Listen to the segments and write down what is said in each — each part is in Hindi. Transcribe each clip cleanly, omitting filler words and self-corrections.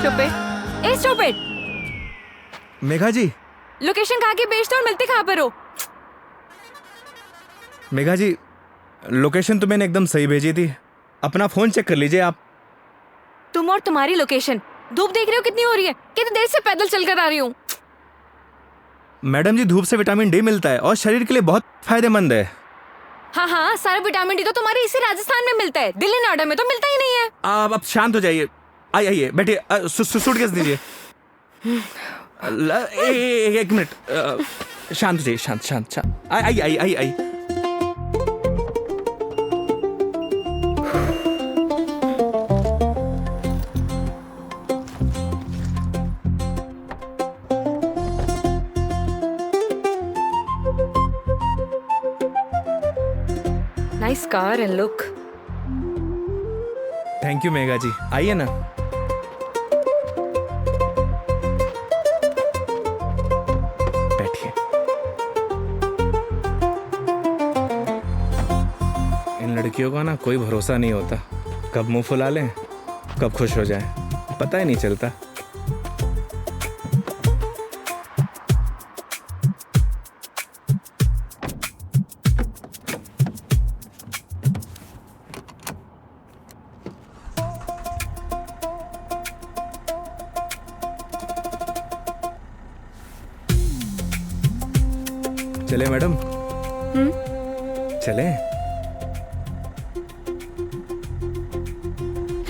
स्टूपिड। ए स्टूपिड, मेघा जी। लोकेशन कहाँ की भेज दो और मिलते कहाँ पर हो? मेघा जी, लोकेशन तो मैंने एकदम सही भेजी थी, अपना फोन चेक कर लीजिए आप। तुम और तुम्हारी लोकेशन। धूप देख रहे हो कितनी हो रही है? कितनी देर से पैदल चलकर आ रही हूँ। मैडम जी, धूप से विटामिन डी मिलता है और शरीर के लिए बहुत फायदेमंद है। हाँ हाँ, सारा विटामिन डी तो तुम्हारे इसी राजस्थान में मिलता है, दिल्ली नोएडा में तो मिलता ही नहीं है। आप अब शांत हो जाइए। आइए बैठिए, सूटकेस दीजिए। एक मिनट, शांत हो जाइए, शांत शांत शांत। आइए आइए आइए आइए। Nice car and look. Thank you Megha ji, आइए ना। बैठिए। इन लड़कियों का ना कोई भरोसा नहीं होता, कब मुंह फुला लें कब खुश हो जाए, पता ही नहीं चलता। चले मैडम? चले?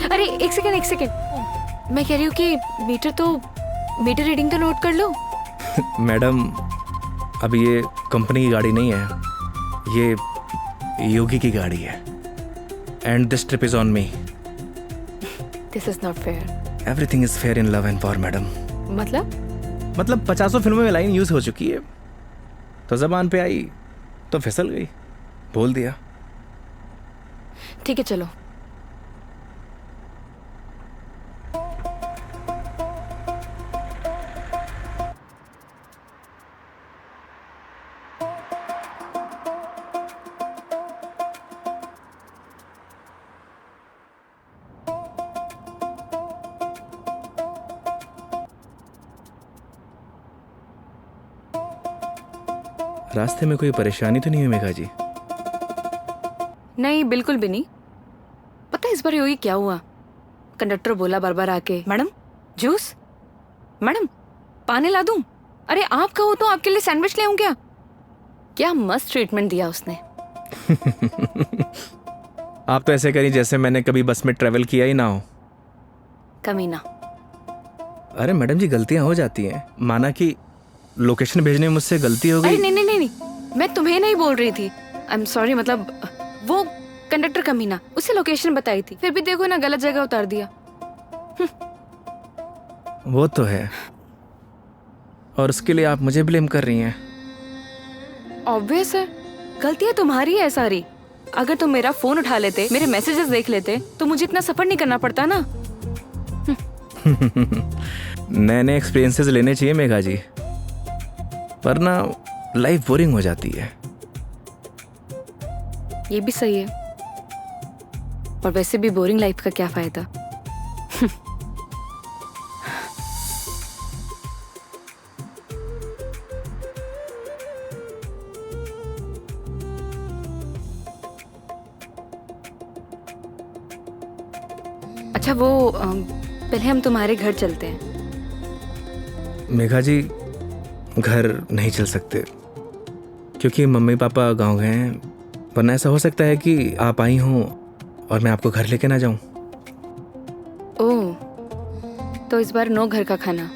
अरे एक सेकेंड, मैं कह रही हूँ कि मीटर रीडिंग तो नोट कर लो। मैडम, अब ये कंपनी की गाड़ी नहीं है, ये योगी की गाड़ी है। And this trip is on me. This is not fair. Everything is fair in love and war madam. मतलब 50 फिल्मों में लाइन यूज हो चुकी है, तो जबान पे आई तो फिसल गई, बोल दिया। ठीक है चलो। रास्ते में कोई परेशानी तो नहीं हुई मेघा जी? नहीं, बिल्कुल भी नहीं। पता है इस बार योगी क्या हुआ? कंडक्टर बोला बार बार आके, मैडम जूस, मैडम पानी ला दूं? अरे आप कहो तो आपके लिए सैंडविच ले आऊं क्या? क्या मस्त ट्रीटमेंट दिया उसने। आप तो ऐसे करी जैसे मैंने कभी बस में ट्रेवल किया ही ना हो। कमीना। अरे मैडम जी, गलतियां हो जाती हैं, माना कि लोकेशन भेजने में मुझसे गलती हो गई। नहीं नहीं नहीं नहीं, मैं तुम्हें नहीं बोल रही थी। आई एम सॉरी, मतलब वो कंडक्टर कमीना, उसे लोकेशन बताई थी, फिर भी देखो ना गलत जगह उतार दिया। वो तो है, और उसके लिए आप मुझे ब्लेम कर रही हैं। ऑब्वियस है, गलतियां तुम्हारी है सारी। अगर तुम मेरा फोन उठा लेते, मेरे मैसेजेस देख लेते, तो मुझे इतना सफर नहीं करना पड़ता ना। नए नए एक्सपीरियंसेस लेने चाहिए मेघा जी, वरना लाइफ बोरिंग हो जाती है। ये भी सही है, और वैसे भी बोरिंग लाइफ का क्या फायदा। अच्छा वो पहले हम तुम्हारे घर चलते हैं। मेघा जी, घर नहीं चल सकते क्योंकि मम्मी पापा गांव गए हैं, वरना ऐसा हो सकता है कि आप आई हों और मैं आपको घर लेके ना जाऊं। ओह, तो इस बार नो घर का खाना।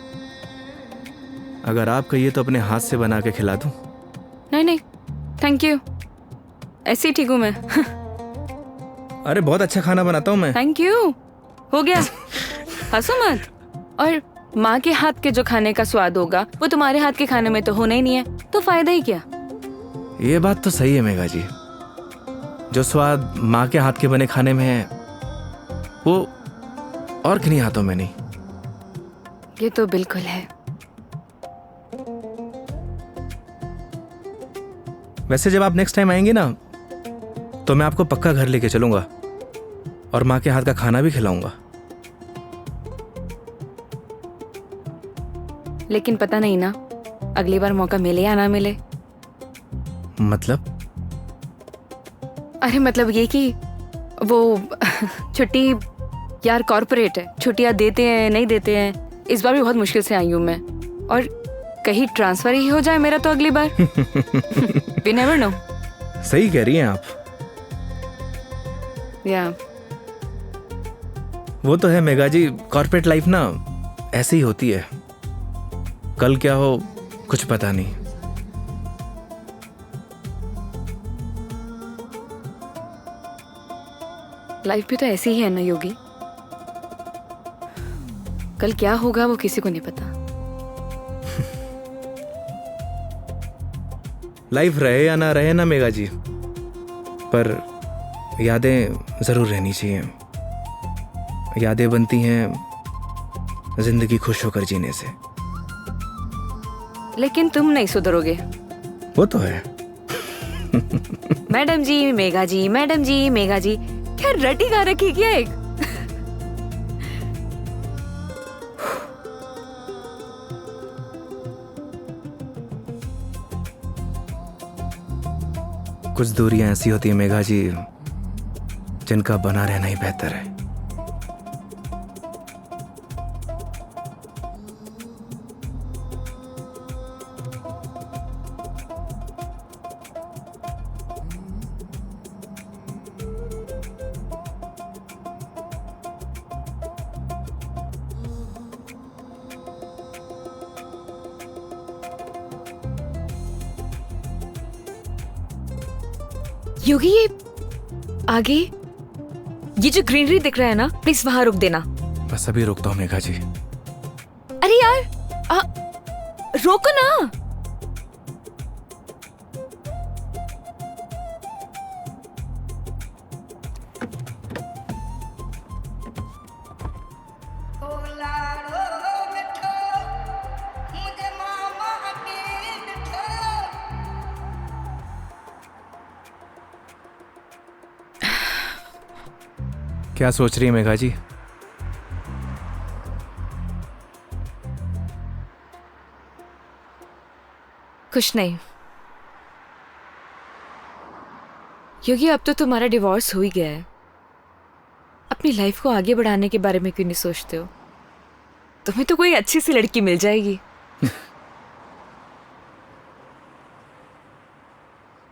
अगर आप कहिए तो अपने हाथ से बना के खिला दूं। नहीं नहीं, थैंक यू, ऐसे ही ठीक हूँ मैं। अरे बहुत अच्छा खाना बनाता हूं मैं। थैंक यू, हो गया, हंसो मत। और माँ के हाथ के जो खाने का स्वाद होगा वो तुम्हारे हाथ के खाने में तो होना ही नहीं है, तो फायदा ही क्या। ये बात तो सही है मेघा जी, जो स्वाद माँ के हाथ के बने खाने में है वो और किन्हीं हाथों में नहीं। ये तो बिल्कुल है। वैसे जब आप नेक्स्ट टाइम आएंगे ना, तो मैं आपको पक्का घर लेके चलूंगा और माँ के हाथ का खाना भी खिलाऊंगा। लेकिन पता नहीं ना, अगली बार मौका मिले या ना मिले। मतलब? अरे मतलब ये कि वो छुट्टी यार कॉर्पोरेट है, छुट्टियां देते हैं नहीं देते हैं। इस बार भी बहुत मुश्किल से आई हूँ मैं, और कहीं ट्रांसफर ही हो जाए मेरा तो अगली बार। We never know. सही कह रही हैं आप। या वो तो है मेघा जी, कॉर्पोरेट लाइफ ना ऐसी ही होती है, कल क्या हो कुछ पता नहीं। लाइफ भी तो ऐसी ही है ना योगी, कल क्या होगा वो किसी को नहीं पता। लाइफ रहे या ना रहे ना मेघा जी, पर यादें जरूर रहनी चाहिए। यादें बनती हैं जिंदगी खुश होकर जीने से। लेकिन तुम नहीं सुधरोगे। वो तो है। मैडम जी मेघा जी, मैडम जी मेघा जी, क्या रटी गा रखी क्या एक। कुछ दूरियां ऐसी होती हैं मेघा जी जिनका बना रहना ही बेहतर है। योगी ये आगे ये जो ग्रीनरी दिख रहा है ना, प्लीज वहां रुक देना। बस अभी रुकता हूँ मेघा जी। अरे यार रोको ना। क्या सोच रही है मेघा जी? कुछ नहीं योगी, अब तो तुम्हारा डिवोर्स हो ही गया है, अपनी लाइफ को आगे बढ़ाने के बारे में क्यों नहीं सोचते हो? तुम्हें तो कोई अच्छी सी लड़की मिल जाएगी।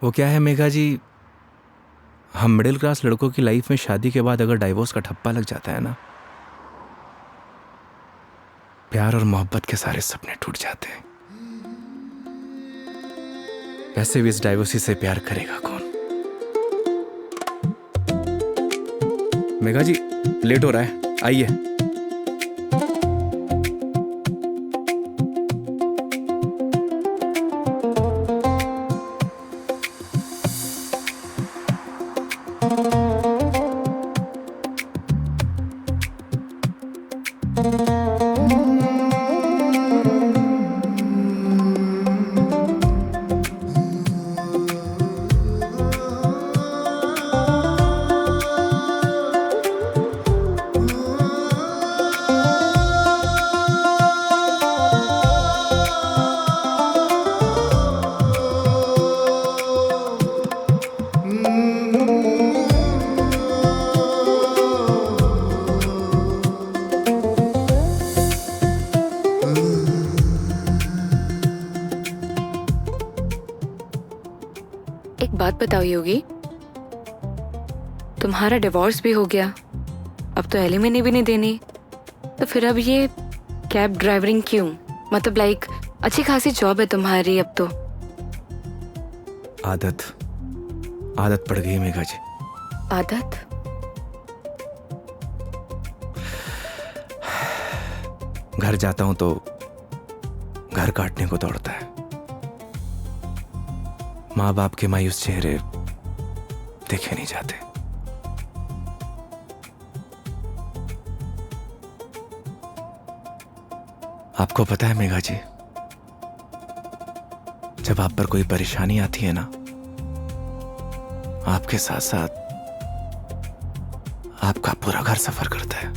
वो क्या है मेघा जी, हम मिडिल क्लास लड़कों की लाइफ में शादी के बाद अगर डाइवोर्स का ठप्पा लग जाता है ना, प्यार और मोहब्बत के सारे सपने टूट जाते हैं। वैसे भी इस डाइवोर्सी से प्यार करेगा कौन? मेघा जी लेट हो रहा है, आइए। एक बात बताओ योगी, तुम्हारा डिवोर्स भी हो गया, अब तो एलिमनी भी नहीं देनी, तो फिर अब ये कैब ड्राइवरिंग क्यों? मतलब लाइक अच्छी खासी जॉब है तुम्हारी अब तो। आदत पड़ गई मेघा जी। आदत? घर जाता हूं तो घर काटने को दौड़ता है। माँ बाप के मायूस चेहरे देखे नहीं जाते। आपको पता है मेघा जी, जब आप पर कोई परेशानी आती है ना, आपके साथ साथ आपका पूरा घर सफर करता है।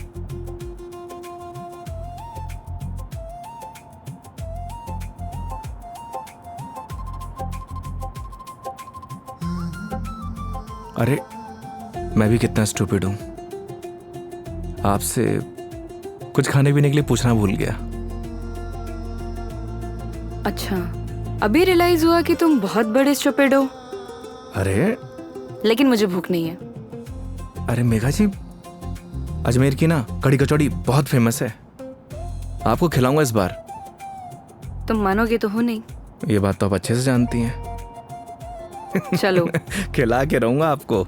अरे मैं भी कितना स्टूपिड हूँ, आपसे कुछ खाने पीने के लिए पूछना भूल गया। अच्छा, अभी रियलाइज हुआ कि तुम बहुत बड़े स्टूपिड हो। अरे लेकिन मुझे भूख नहीं है। अरे मेघा जी, अजमेर की ना कड़ी कचौड़ी बहुत फेमस है, आपको खिलाऊंगा इस बार। तुम मानोगे तो हो नहीं। ये बात तो आप अच्छे से जानती हैं। चलो। खिला के रहूंगा आपको,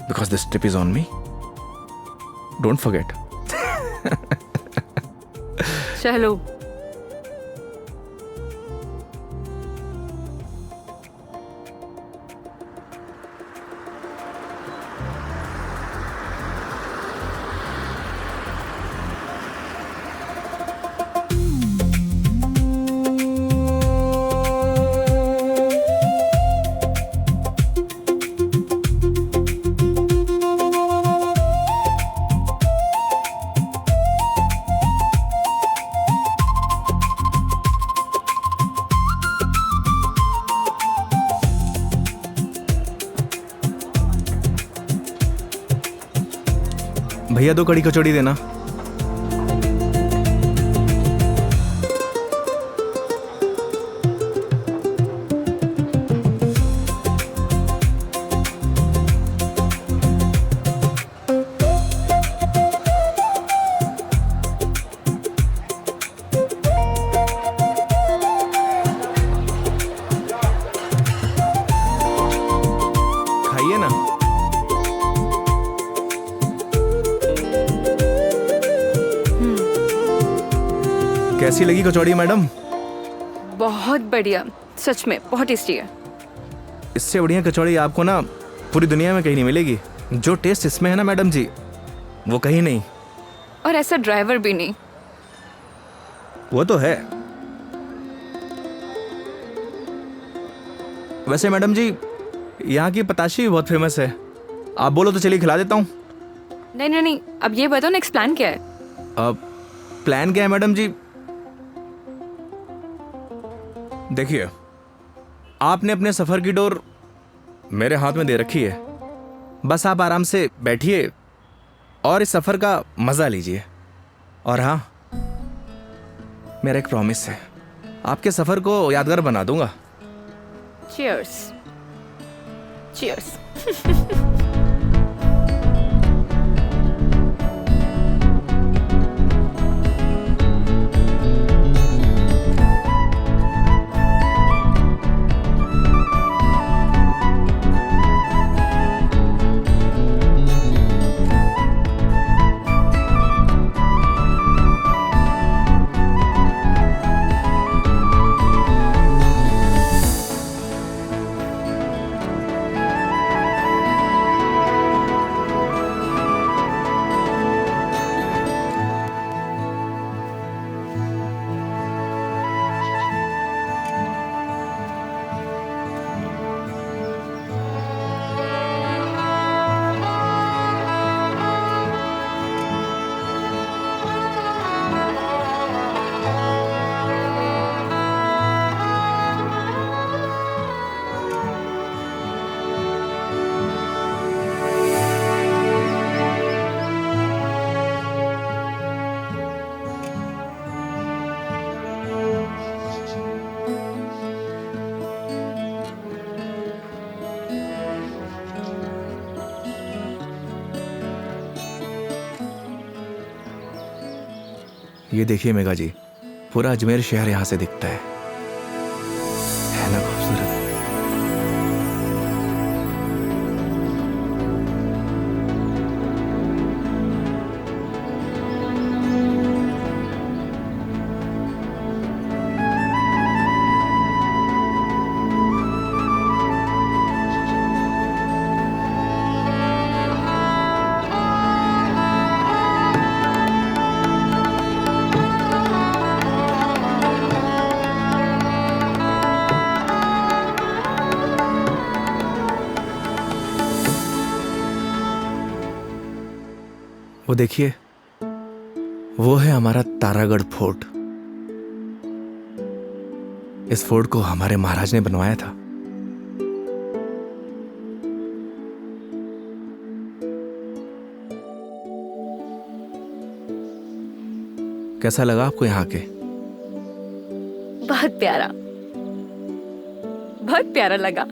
because this trip is on me, don't forget. चलो। भैया 2 कड़ी कचौड़ी देना। खाइए ना। कैसी लगी कचौड़ी मैडम? बहुत बढ़िया, सच में बहुत टेस्टी है। इससे बढ़िया कचौड़ी आपको ना पूरी दुनिया में कहीं नहीं मिलेगी। जो टेस्ट इसमें है ना मैडम जी, वो कहीं नहीं। और ऐसा ड्राइवर भी नहीं। वो तो है। वैसे मैडम जी, यहाँ की पताशी भी बहुत फेमस है, आप बोलो तो चलिए खिला देता हूँ। नहीं नहीं नहीं, अब ये बताओ नेक्स्ट प्लान क्या है? अब प्लान क्या है मैडम जी? देखिए, आपने अपने सफर की डोर मेरे हाथ में दे रखी है, बस आप आराम से बैठिए और इस सफर का मजा लीजिए। और हाँ, मेरा एक प्रॉमिस है, आपके सफर को यादगार बना दूंगा। चीयर्स। चीयर्स। ये देखिए मेघा जी, पूरा अजमेर शहर यहाँ से दिखता है ना खूबसूरत? वो देखिए, वो है हमारा तारागढ़ फोर्ट। इस फोर्ट को हमारे महाराज ने बनवाया था। कैसा लगा आपको यहाँ के? बहुत प्यारा लगा।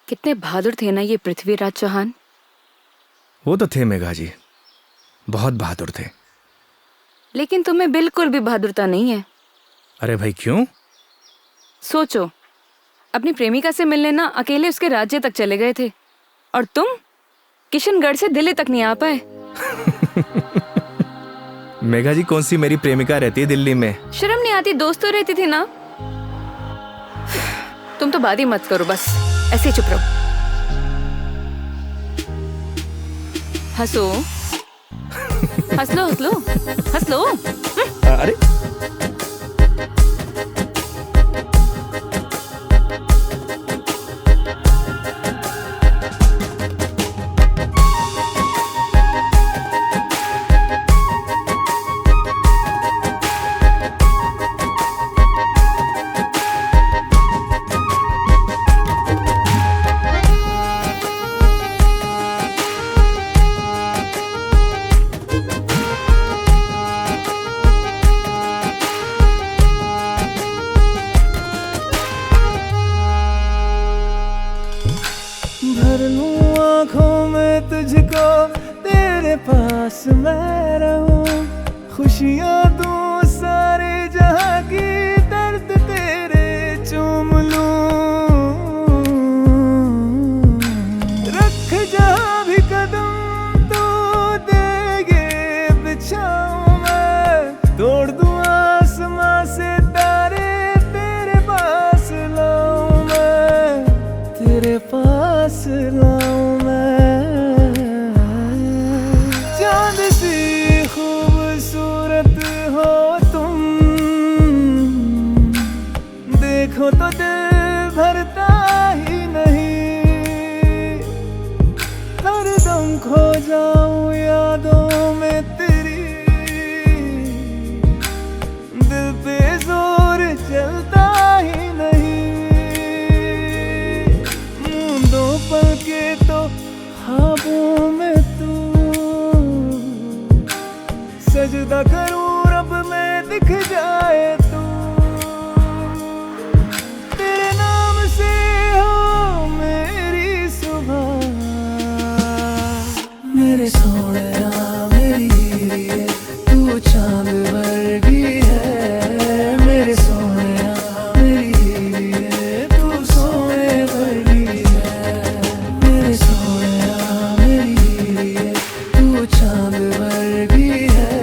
कितने बहादुर थे ना ये पृथ्वीराज चौहान। वो तो थे मेघा जी, बहुत बहादुर थे। लेकिन तुम्हें बिल्कुल भी बहादुरता नहीं है। अरे भाई क्यों? सोचो, अपनी प्रेमिका से मिलने ना अकेले उसके राज्य तक चले गए थे, और तुम किशनगढ़ से दिल्ली तक नहीं आ पाए। मेघा जी, कौन सी मेरी प्रेमिका रहती है दिल्ली में? शर्म नहीं आती? दोस्त तो रहती थी ना। तुम तो बात ही मत करो, बस ऐसे ही चुप रहो। हंसो, हंस लो, हंस लो, हंस लो। अरे भर लूं आँखों में तुझको, तेरे पास मैं रहूं, खुशियाँ दूं सारे जहाँ की, दर्द तेरे चूम लूं। रख जहाँ भी कदम तो देगे बिछाऊं मैं, तोड़ दूं आसमां से तारे, तेरे पास लाऊं मैं, तेरे पास लाऊं मैं। चांद सी खूबसूरत हो तुम, देखो तो दिल भरता ही नहीं, हरदम खो जाऊं यादों में तेरी, दिल पे जोर चलता ही नहीं। मूंदों पल के तो ख्वाबों में तू, सजदा करूं रब में दिख जाए तू, तेरे नाम से हो मेरी सुबह, मेरे सोहणिया मेरी हीरे, तू चांद वर्गी है, मेरे सोहणिया मेरी हीरे, तू सोने वर्गी है, मेरे सोहणिया मेरी हीरे, तू चांद वर्गी है,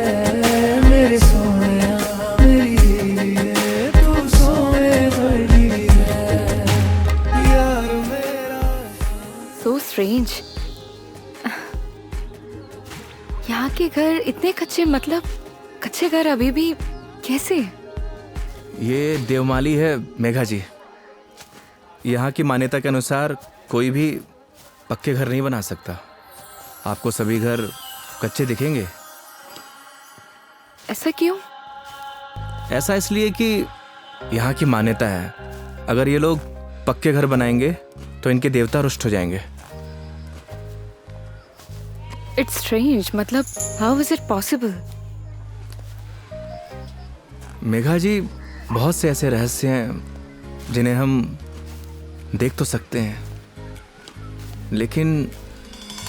मेरे सोहणिया मेरी हीरे, तू सोने वर्गी है, यार मेरा। So strange। यहाँ के घर इतने कच्चे, मतलब कच्चे घर अभी भी कैसे? ये देवमाली है मेघा जी। यहाँ की मान्यता के अनुसार कोई भी पक्के घर नहीं बना सकता। आपको सभी घर कच्चे दिखेंगे। ऐसा क्यों? ऐसा इसलिए कि यहाँ की मान्यता है, अगर ये लोग पक्के घर बनाएंगे तो इनके देवता रुष्ट हो जाएंगे। इट्स स्ट्रेंज, मतलब how is it possible? Megha ji, बहुत से ऐसे रहस्य हैं जिन्हें हम देख तो सकते हैं, लेकिन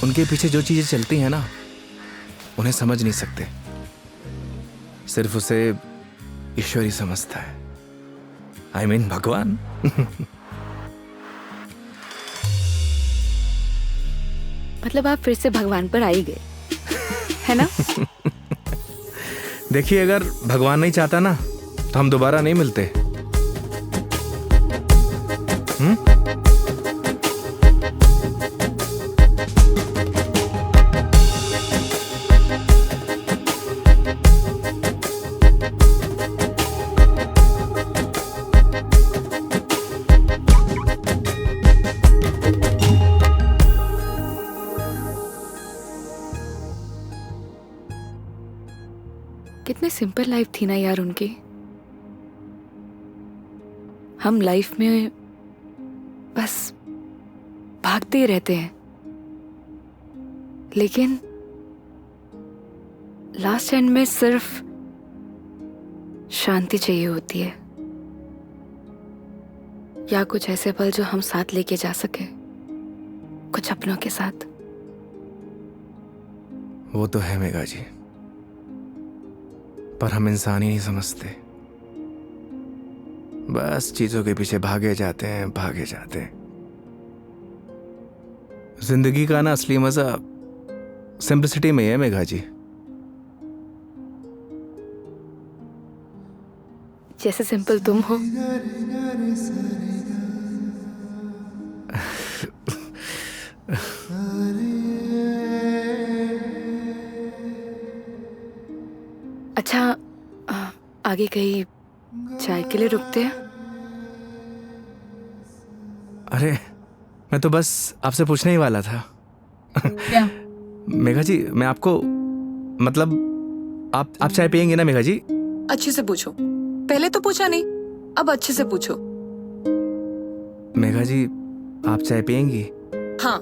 उनके पीछे जो चीज़ें चलती हैं ना, उन्हें समझ नहीं सकते। सिर्फ उसे ईश्वर ही समझता है। आई मीन भगवान। मतलब आप फिर से भगवान पर आ ही गए, है ना? देखिए, अगर भगवान नहीं चाहता ना तो हम दोबारा नहीं मिलते। सिंपल लाइफ थी ना यार उनकी। हम लाइफ में बस भागते ही रहते हैं, लेकिन लास्ट एंड में सिर्फ शांति चाहिए होती है, या कुछ ऐसे पल जो हम साथ लेके जा सके कुछ अपनों के साथ। वो तो है मेघा जी, पर हम इंसान ही नहीं समझते। बस चीजों के पीछे भागे जाते हैं, भागे जाते हैं। जिंदगी का ना असली मजा सिंपलिसिटी में है मेघा जी। जैसे सिंपल तुम हो। अच्छा, आगे कहीं चाय के लिए रुकते हैं? अरे मैं तो बस आपसे पूछने ही वाला था। क्या? मेघा जी, मैं आपको मतलब आप चाय पियेंगे ना मेघा जी? अच्छे से पूछो, पहले तो पूछा नहीं, अब अच्छे से पूछो। मेघा जी, आप चाय पियेंगी? हाँ।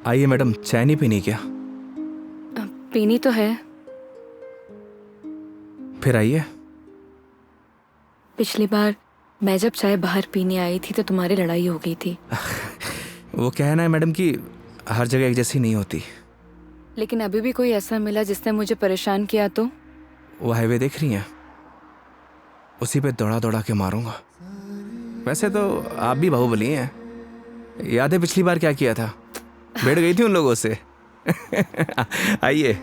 आइए मैडम, चाय नहीं पीनी क्या? पीनी तो है। फिर आइए। पिछली बार मैं जब चाय बाहर पीने आई थी तो तुम्हारी लड़ाई हो गई थी। वो कहना है मैडम कि हर जगह एक जैसी नहीं होती। लेकिन अभी भी कोई ऐसा मिला जिसने मुझे परेशान किया तो? वो हाईवे देख रही हैं, उसी पे दौड़ा दौड़ा के मारूंगा। वैसे तो आप भी बाहुबली हैं। याद है पिछली बार क्या किया था? भिड़ गई थी उन लोगों से। आइए।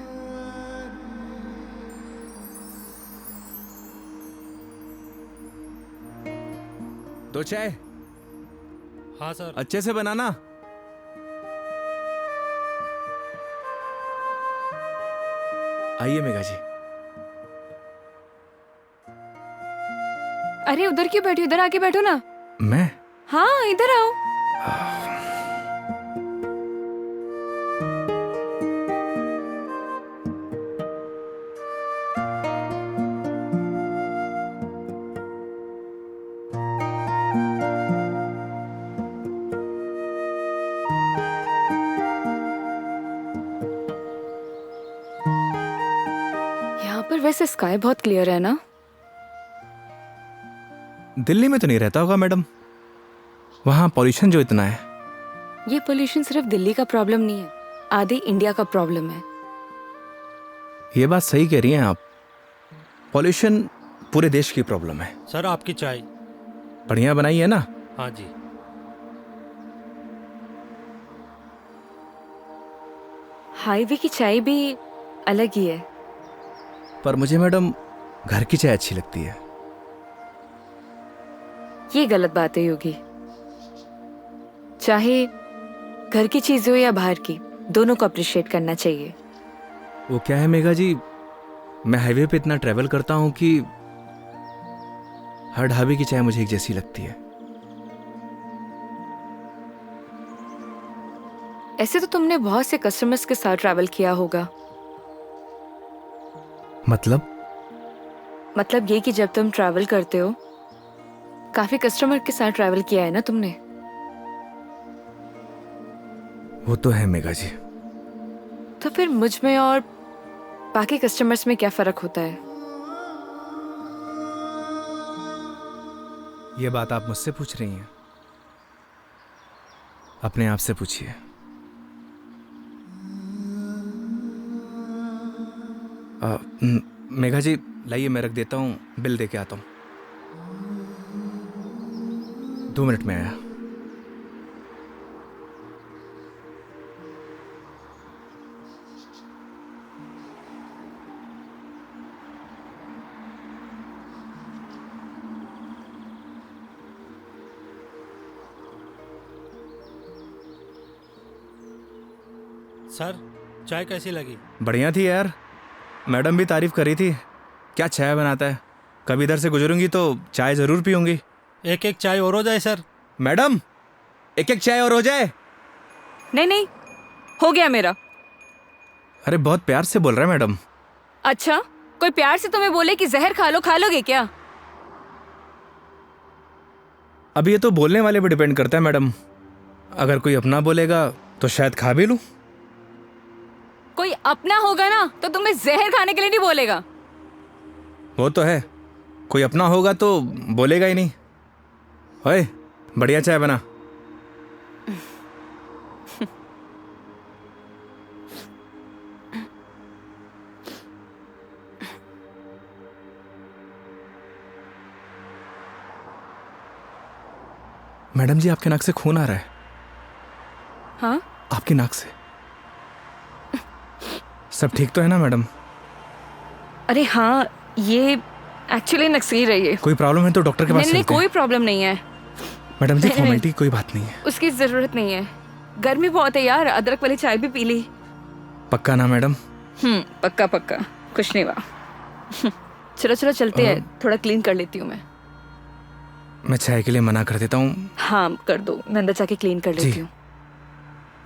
दो चाय। हाँ सर। अच्छे से बनाना। आइए मेघा जी। अरे उधर क्यों बैठी, इधर आके बैठो ना। मैं? हाँ इधर आओ। यहाँ पर वैसे स्काई बहुत क्लियर है ना? दिल्ली में तो नहीं रहता होगा मैडम, वहां पॉल्यूशन जो इतना है। ये पोल्यूशन सिर्फ दिल्ली का प्रॉब्लम नहीं है, आधे इंडिया का प्रॉब्लम है। ये बात सही कह रही हैं आप, पॉल्यूशन पूरे देश की प्रॉब्लम है। सर आपकी चाय। बढ़िया बनाई है ना? हाँ जी। हाईवे की चाय भी अलग ही है। पर मुझे मैडम घर की चाय अच्छी लगती है। ये गलत बात है योगी। चाहे घर की चीज हो या बाहर की, दोनों को अप्रिशिएट करना चाहिए। वो क्या है मेघा जी, मैं हाईवे पे इतना ट्रैवल करता हूं कि हर ढाबे की चाय मुझे एक जैसी लगती है। ऐसे तो तुमने बहुत से कस्टमर्स के साथ ट्रैवल किया होगा। मतलब ये कि जब तुम ट्रैवल करते हो, काफी कस्टमर के साथ ट्रैवल किया है ना तुमने? वो तो है मेघा जी। तो फिर मुझ में और बाकी कस्टमर्स में क्या फर्क होता है? ये बात आप मुझसे पूछ रही हैं? अपने आप से पूछिए। मेघा जी लाइए, मैं रख देता हूँ, बिल दे के आता हूँ। 2 मिनट में आया। सर चाय कैसी लगी? बढ़िया थी यार, मैडम भी तारीफ करी थी। क्या चाय बनाता है, कभी इधर से गुजरूंगी तो चाय ज़रूर पीऊंगी। एक एक चाय और हो जाए सर। मैडम, एक एक चाय और हो जाए। नहीं नहीं, हो गया मेरा। अरे बहुत प्यार से बोल रहा है मैडम। अच्छा, कोई प्यार से तुम्हें बोले कि जहर खा लो, खा लोगे क्या? अब ये तो बोलने वाले पे डिपेंड करता है मैडम। अगर कोई अपना बोलेगा तो शायद खा भी लूं। कोई अपना होगा ना तो तुम्हें जहर खाने के लिए नहीं बोलेगा। वो तो है, कोई अपना होगा तो बोलेगा ही नहीं। ओए, बढ़िया चाय बना। मैडम जी, आपके नाक से खून आ रहा है। हाँ? आपकी नाक से। सब ठीक तो है ना मैडम? अरे हाँ, ये एक्चुअली नक्सीर है ये। कोई प्रॉब्लम है तो डॉक्टर के पास नहीं नहीं, चलते हैं। कोई प्रॉब्लम नहीं है। मैडम जी, नहीं, फॉर्मेलिटी कोई बात नहीं है। उसकी जरूरत नहीं है। गर्मी बहुत है यार, अदरक वाली चाय भी पी ली। पक्का ना मैडम? पक्का पक्का, कुछ नहीं हुआ। चलो चलो चलते हैं, थोड़ा क्लीन कर लेती हूँ मैं चाय के लिए मना कर देता हूँ। हाँ कर दो, मैं अंदर जाके क्लीन कर जी। लेती हूँ।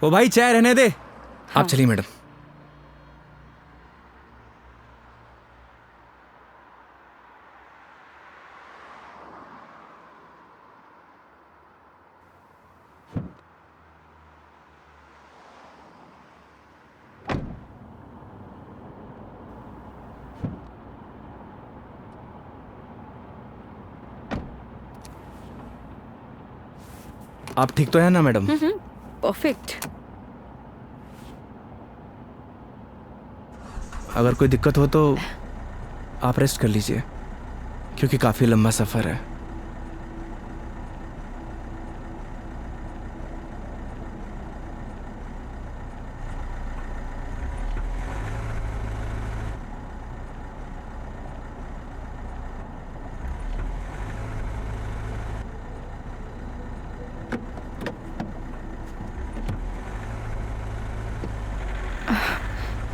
ओ भाई, चाय रहने दे। हाँ। आप चलिए मैडम। आप ठीक तो है ना मैडम? परफेक्ट। अगर कोई दिक्कत हो तो आप रेस्ट कर लीजिए, क्योंकि काफ़ी लंबा सफ़र है।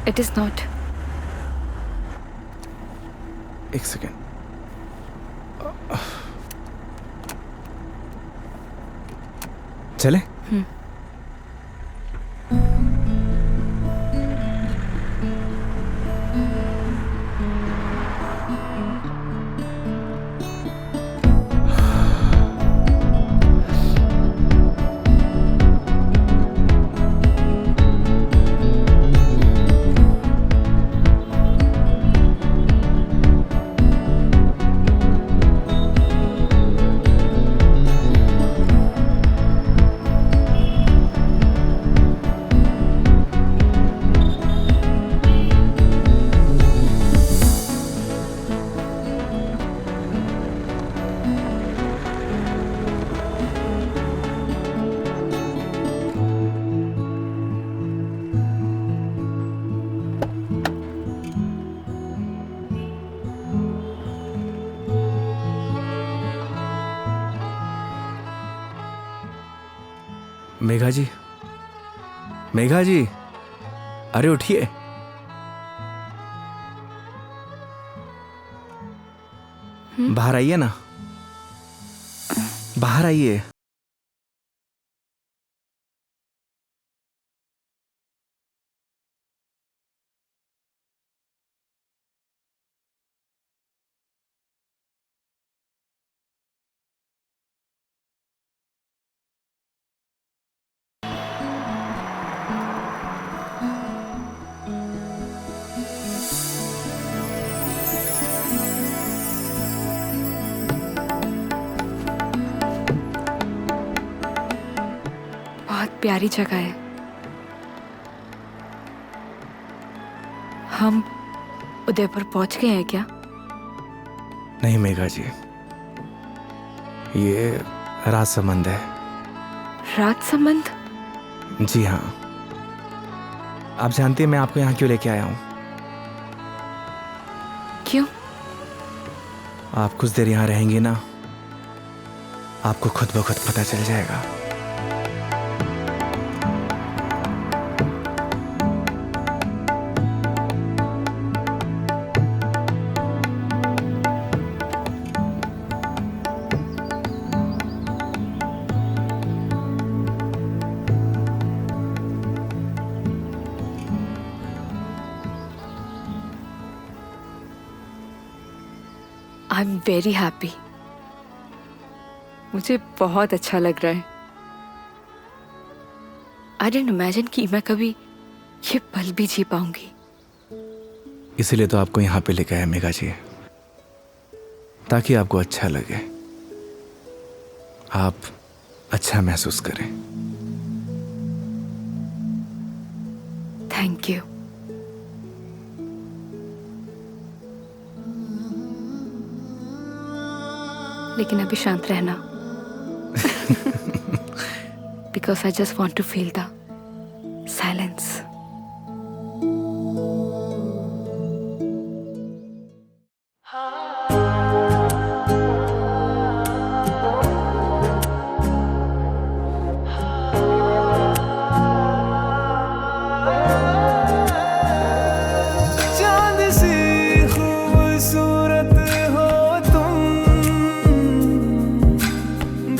It is not. एक सेकेंड। चले? मेघा जी, मेघा जी, अरे उठिए। बाहर आइए ना, बाहर आइए। बहुत प्यारी जगह है। हम उदयपुर पहुंच गए हैं क्या? नहीं मेघा जी, ये राजसमंद है। राजसमंद? जी हाँ। आप जानती हैं मैं आपको यहाँ क्यों लेके आया हूँ? क्यों? आप कुछ देर यहाँ रहेंगी ना, आपको खुद ब खुद पता चल जाएगा। I am very happy. मुझे बहुत अच्छा लग रहा है। आई डिडंट इमेजिन कि मैं कभी ये पल भी जी पाऊंगी। इसीलिए तो आपको यहाँ पे लेके आया मेघा जी, ताकि आपको अच्छा लगे, आप अच्छा महसूस करें। Thank you. लेकिन अभी शांत रहना, because I just want to feel the silence. चांद सी खूबसूरत हो तुम,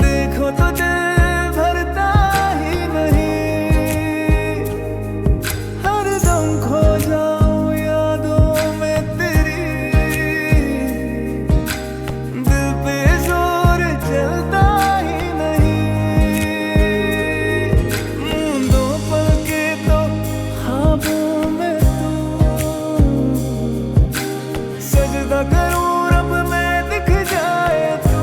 देखो तो दिल भरता ही नहीं। हरदम खो जाऊं यादों में तेरी, दिल पे जोर चलता ही नहीं। दो पल के तो ख्वाबों में सजदा करूं रब में दिख जाए तू,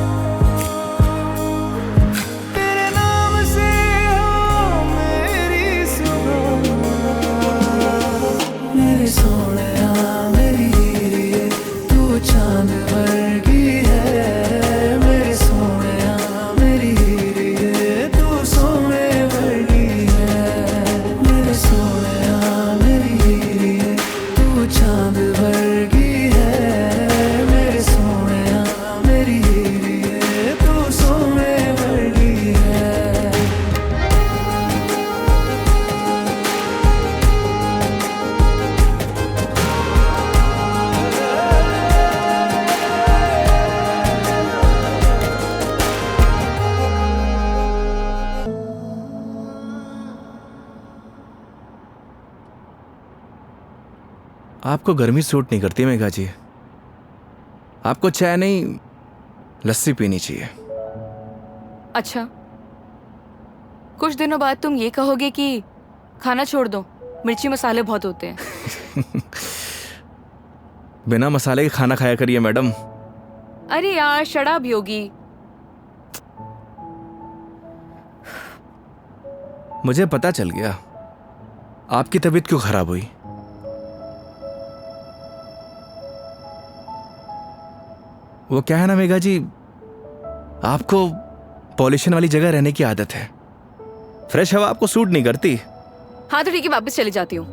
तेरे नाम से हो मेरी सुबह। मेरे सोनिया मेरी हीरे, तू चांद वर्गी है। मेरे सोनिया मेरी हीरे, तू सोने वर्गी है। मेरे सोनिया मेरी हीरे, तू चांद वर्गी है। मेरे सोनिया मेरी हीरे, तू सोने वर्गी है। आपको गर्मी सूट नहीं करती मेघा जी, आपको चाय नहीं लस्सी पीनी चाहिए। अच्छा, कुछ दिनों बाद तुम ये कहोगे कि खाना छोड़ दो, मिर्ची मसाले बहुत होते हैं। बिना मसाले के खाना खाया करिए मैडम। अरे यार शराब योगी। मुझे पता चल गया आपकी तबीयत क्यों खराब हुई। वो क्या है ना मेघा जी, आपको पॉल्यूशन वाली जगह रहने की आदत है, फ्रेश हवा आपको सूट नहीं करती। हाँ तो ठीक है, वापस चली जाती हूँ।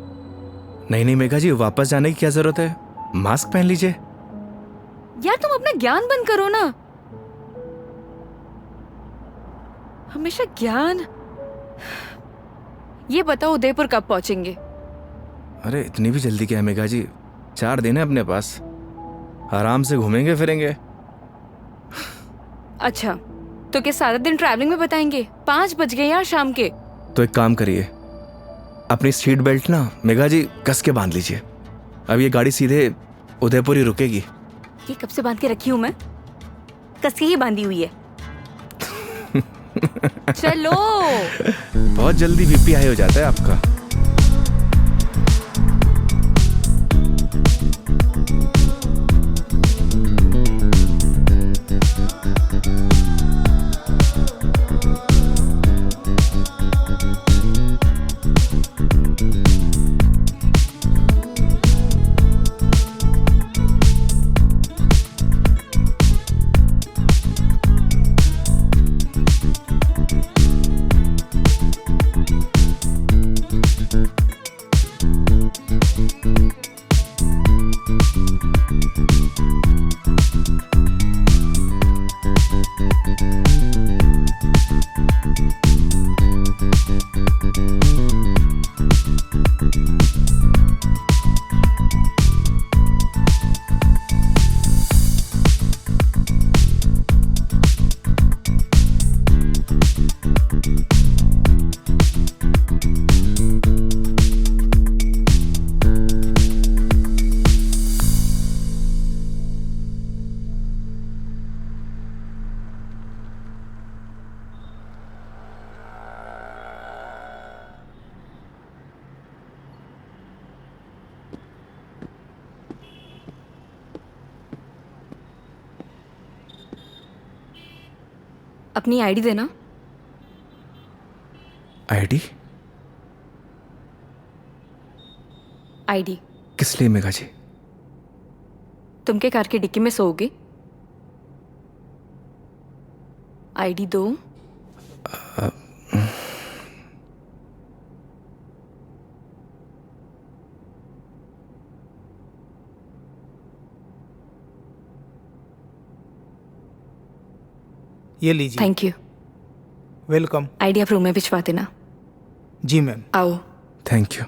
नहीं नहीं मेघा जी, वापस जाने की क्या जरूरत है, मास्क पहन लीजिए। यार तुम अपना ज्ञान बंद करो ना, हमेशा ज्ञान। ये बताओ उदयपुर कब पहुंचेंगे? अरे इतनी भी जल्दी क्या है मेघा जी, 4 दिन है अपने पास, आराम से घूमेंगे फिरेंगे। अच्छा तो क्या सारा दिन ट्रैवलिंग में बताएंगे? 5 बज गए यार शाम के। तो एक काम करिए, अपनी सीट बेल्ट ना मेघा जी कस के बांध लीजिए, अब ये गाड़ी सीधे उदयपुर ही रुकेगी। ये कब से बांध के रखी हूँ मैं? कस के ही बांधी हुई है। चलो। बहुत जल्दी बीपी हाई हो जाता है आपका। अपनी आईडी देना। आईडी? आईडी किस लिए मेघा जी? तुम के कार की डिक्की में सोओगे? आईडी दो। ये लीजिए। Thank you. वेलकम। आईडी आप रूम में भिजवा देना। जी मैम। आओ। Thank you.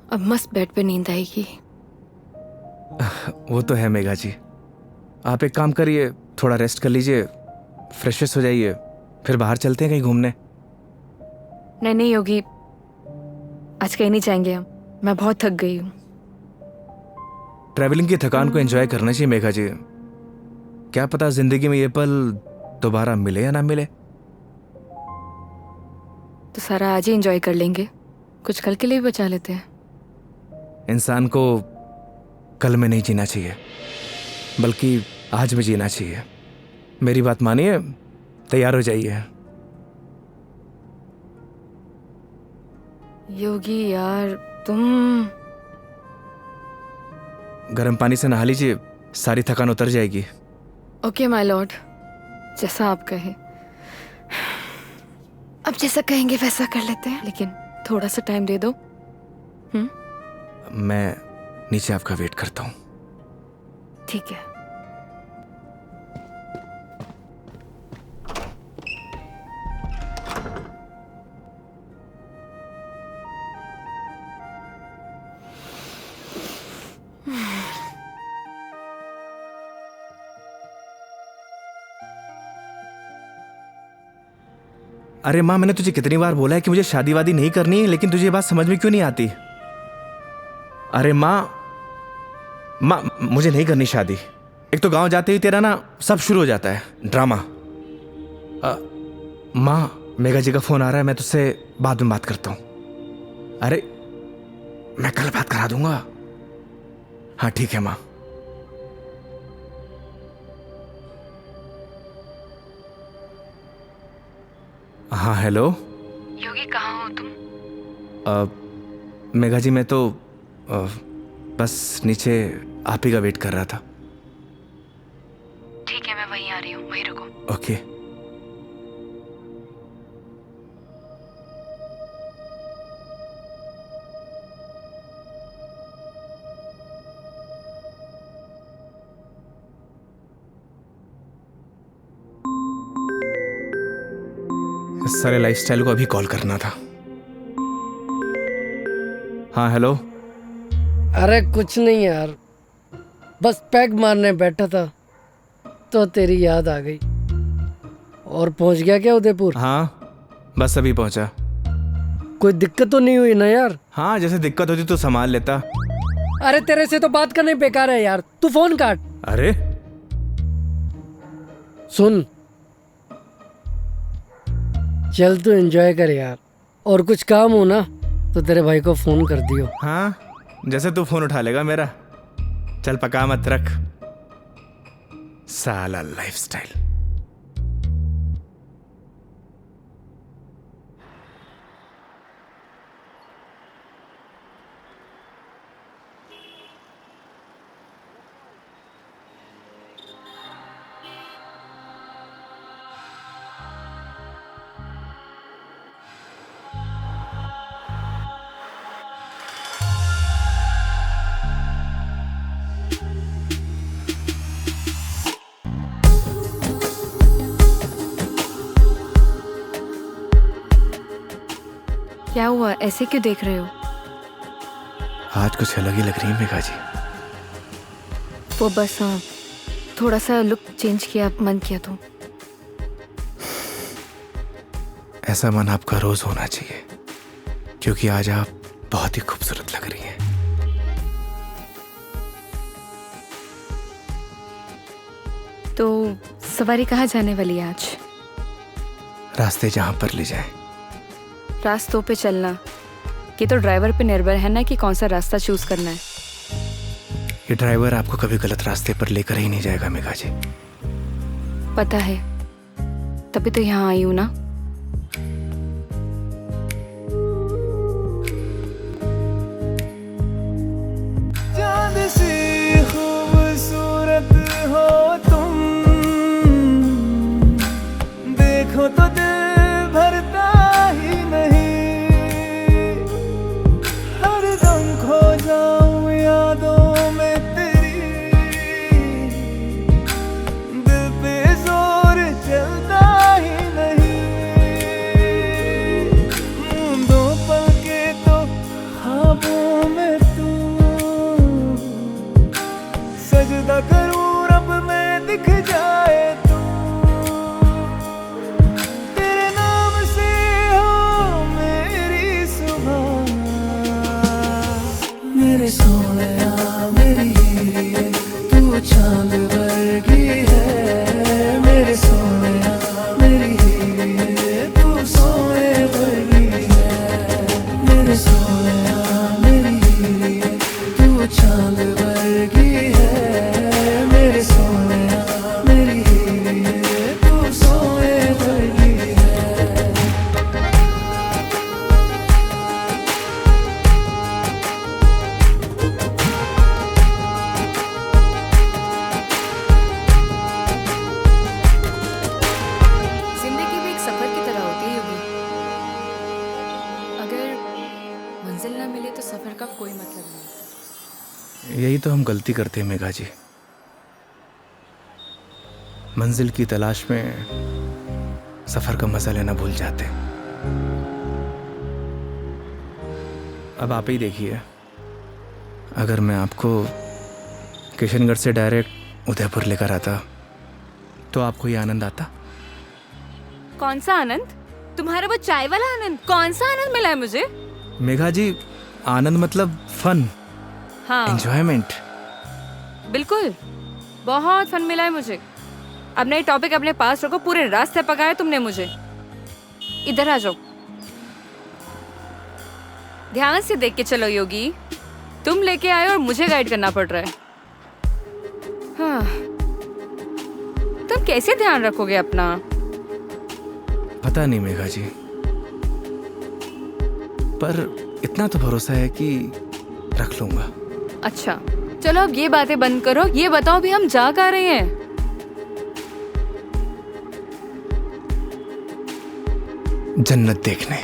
अब मस्त बेड पे नींद आएगी। वो तो है मेघा जी। आप एक काम करिए, थोड़ा रेस्ट कर लीजिए, फ्रेश हो जाइए, फिर बाहर चलते हैं कहीं घूमने। नहीं नहीं योगी, आज कहीं नहीं जाएंगे हम। मैं बहुत थक गई हूँ। ट्रैवलिंग की थकान को एंजॉय करना चाहिए मेघा जी। क्या पता जिंदगी में ये पल दोबारा मिले या ना मिले। तो सारा आज ही एंजॉय कर लेंगे, कुछ कल के लिए भी बचा लेते हैं। इंसान को कल में नहीं जीना चाहिए, बल्कि आज में जीना चाहिए। मेरी बात मानिए, तैयार हो जाइए। योगी यार तुम। गर्म पानी से नहा लीजिए, सारी थकान उतर जाएगी। ओके माय लॉर्ड, जैसा आप कहें। अब जैसा कहेंगे वैसा कर लेते हैं, लेकिन थोड़ा सा टाइम दे दो। मैं नीचे आपका वेट करता हूँ। ठीक है। अरे माँ, मैंने तुझे कितनी बार बोला है कि मुझे शादी वादी नहीं करनी है, लेकिन तुझे ये बात समझ में क्यों नहीं आती? अरे माँ, मुझे नहीं करनी शादी। एक तो गांव जाते ही तेरा ना सब शुरू हो जाता है ड्रामा। माँ, मेघा जी का फोन आ रहा है, मैं तुझसे बाद में बात करता हूँ। अरे मैं कल बात करा दूंगा। हाँ ठीक है माँ। हाँ हेलो। योगी कहाँ हो तुम? मेघा जी मैं तो बस नीचे आप ही का वेट कर रहा था। ठीक है, मैं वहीं आ रही हूँ, वहीं रुको। ओके। इस सारे लाइफस्टाइल को अभी कॉल करना था। हाँ हेलो। अरे कुछ नहीं यार, बस पैग मारने बैठा था तो तेरी याद आ गई। और पहुंच गया क्या उदयपुर? हाँ बस अभी पहुंचा। कोई दिक्कत तो नहीं हुई ना यार? हाँ जैसे दिक्कत होती तो संभाल लेता। अरे तेरे से तो बात करना ही बेकार है यार, तू फोन काट। अरे सुन, चल तू एंजॉय कर यार, और कुछ काम हो ना तो तेरे भाई को फोन कर दियो। हाँ जैसे तू फोन उठा लेगा मेरा। चल पका मत रख, साला लाइफस्टाइल। क्या हुआ, ऐसे क्यों देख रहे हो? आज कुछ अलग ही लग रही है मेघा जी। वो बस थोड़ा सा लुक चेंज किया, मन किया तो। ऐसा मन आपका रोज होना चाहिए, क्योंकि आज आप बहुत ही खूबसूरत लग रही हैं। तो सवारी कहाँ जाने वाली है आज? रास्ते जहां पर ले जाए। रास्तों पे चलना ये तो ड्राइवर पे निर्भर है ना कि कौन सा रास्ता चूज करना है। ये ड्राइवर आपको कभी गलत रास्ते पर लेकर ही नहीं जाएगा मेघा जी। पता है, तभी तो यहाँ आई हूँ ना। चांद सी खूबसूरत हो तुम, देखो तो दिल भरता ही नहीं। हरदम खो जाऊं यादों में तेरी, दिल पे जोर चलता ही नहीं। दो पल के तो ख्वाबों में तू, सजदा करूं रब में दिख जाए तू। तेरे नाम से हो मेरी सुबह, मेरे सोनिया मेरी हीरे, तू चांद वर्गी है। मेरे सोनिया मेरी हीरे, तू सोने वर्गी है। मेरे सोनिया मेरी हीरे, तू चांद वर्गी है। मेरे सोनिया मेरी हीरे, तू सोने वर्गी है। जिंदगी भी एक सफर की तरह होती है योगी। अगर मंजिल ना मिले तो सफर का कोई मतलब नहीं। यही तो हम गलती करते हैं मेघा जी। मंजिल की तलाश में सफर का मजा लेना भूल जाते। अब आप ही देखिए, अगर मैं आपको किशनगढ़ से डायरेक्ट उदयपुर लेकर आता तो आपको ये आनंद आता? कौन सा आनंद? तुम्हारा वो चाय वाला आनंद? कौन सा आनंद मिला है मुझे? मेघा जी, आनंद मतलब फन, हाँ एंजॉयमेंट। बिल्कुल, बहुत फन मिला है मुझे। अब नए टॉपिक अपने पास रखो, पूरे रास्ते पकाया तुमने मुझे। इधर आ जाओ, ध्यान से देख के चलो योगी। तुम लेके आए और मुझे गाइड करना पड़ रहा है। हाँ, तुम कैसे ध्यान रखोगे अपना? पता नहीं मेघा जी, पर इतना तो भरोसा है कि रख लूंगा। अच्छा चलो अब ये बातें बंद करो, ये बताओ भी हम जा कहाँ रहे हैं? जन्नत देखने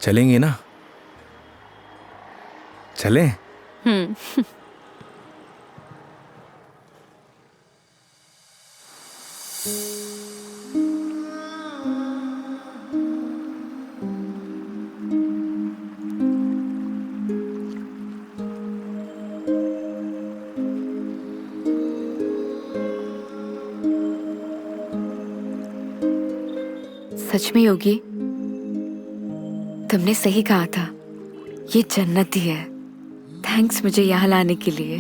चलेंगे ना? चलें? सच में योगी, तुमने सही कहा था, ये जन्नत ही है। थैंक्स मुझे यहाँ लाने के लिए।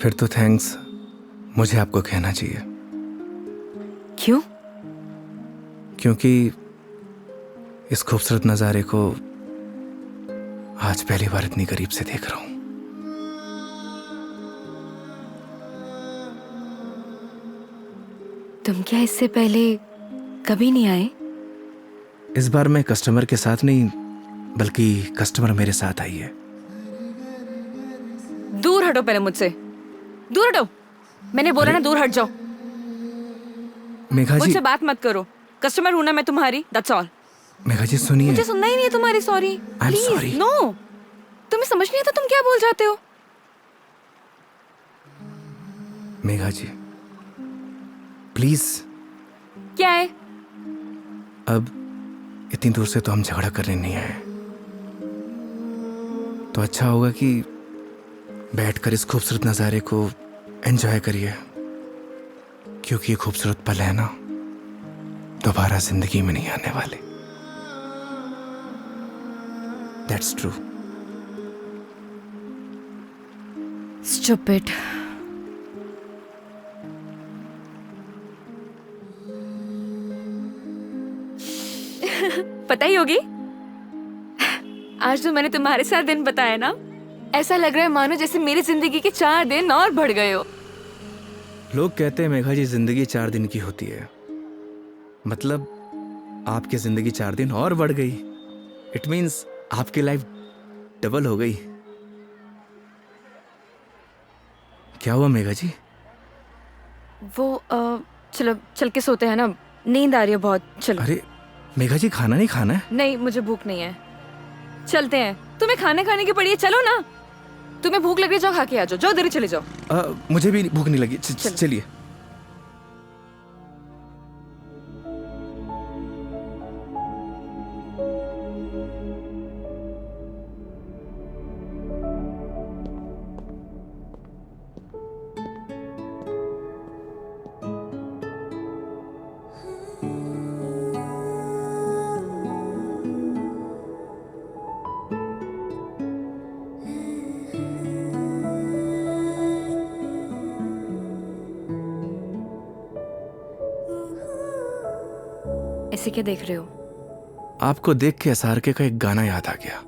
फिर तो थैंक्स मुझे आपको कहना चाहिए। क्यों? क्योंकि इस खूबसूरत नज़ारे को आज पहली बार इतनी करीब से देख रहा हूं। तुम क्या इससे पहले कभी नहीं आए? इस बार मैं कस्टमर के साथ नहीं, बल्कि कस्टमर मेरे साथ आई है। दूर हटो पहले मुझसे, दूर हटो। मैंने बोला ना दूर हट जाओ। मेघा जी, मुझसे बात मत करो। कस्टमर हूं ना मैं तुम्हारी, दैट्स ऑल। मेघा जी सुनिए। मुझे सुनना ही नहीं है तुम्हारी sorry. I'm sorry. Please no, तुम्हें समझ नहीं आता तुम क्या बोल जाते हो। मेघा जी प्लीज, क्या है? अब इतनी दूर से तो हम झगड़ा करने नहीं आए, तो अच्छा होगा कि बैठकर इस खूबसूरत नज़ारे को एंजॉय करिए, क्योंकि ये खूबसूरत पल है ना, दोबारा जिंदगी में नहीं आने वाले। That's true. Stupid. पता ही होगी, आज जो मैंने तुम्हारे साथ दिन बताया ना, ऐसा लग रहा है मानो जैसे मेरी जिंदगी के 4 दिन और बढ़ गए हो। लोग कहते हैं मेघा जी जिंदगी 4 दिन की होती है, मतलब आपकी जिंदगी 4 दिन और बढ़ गई। इट मीन्स आपकी लाइफ डबल हो गई। क्या हुआ मेघा जी? वो चलो चल के सोते हैं ना, नींद आ रही है बहुत। चलो। अरे मेघा जी खाना नहीं खाना है? नहीं, मुझे भूख नहीं है। चलते हैं, तुम्हें खाने खाने की पड़ी है, चलो ना। तुम्हें भूख लग रही है, जाओ खा के आ जाओ, जाओ इधर चले जाओ। मुझे भी भूख नहीं लगी। चलो। चलिए। ऐसे क्या देख रहे हो? आपको देख के एसआरके का एक गाना याद आ गया।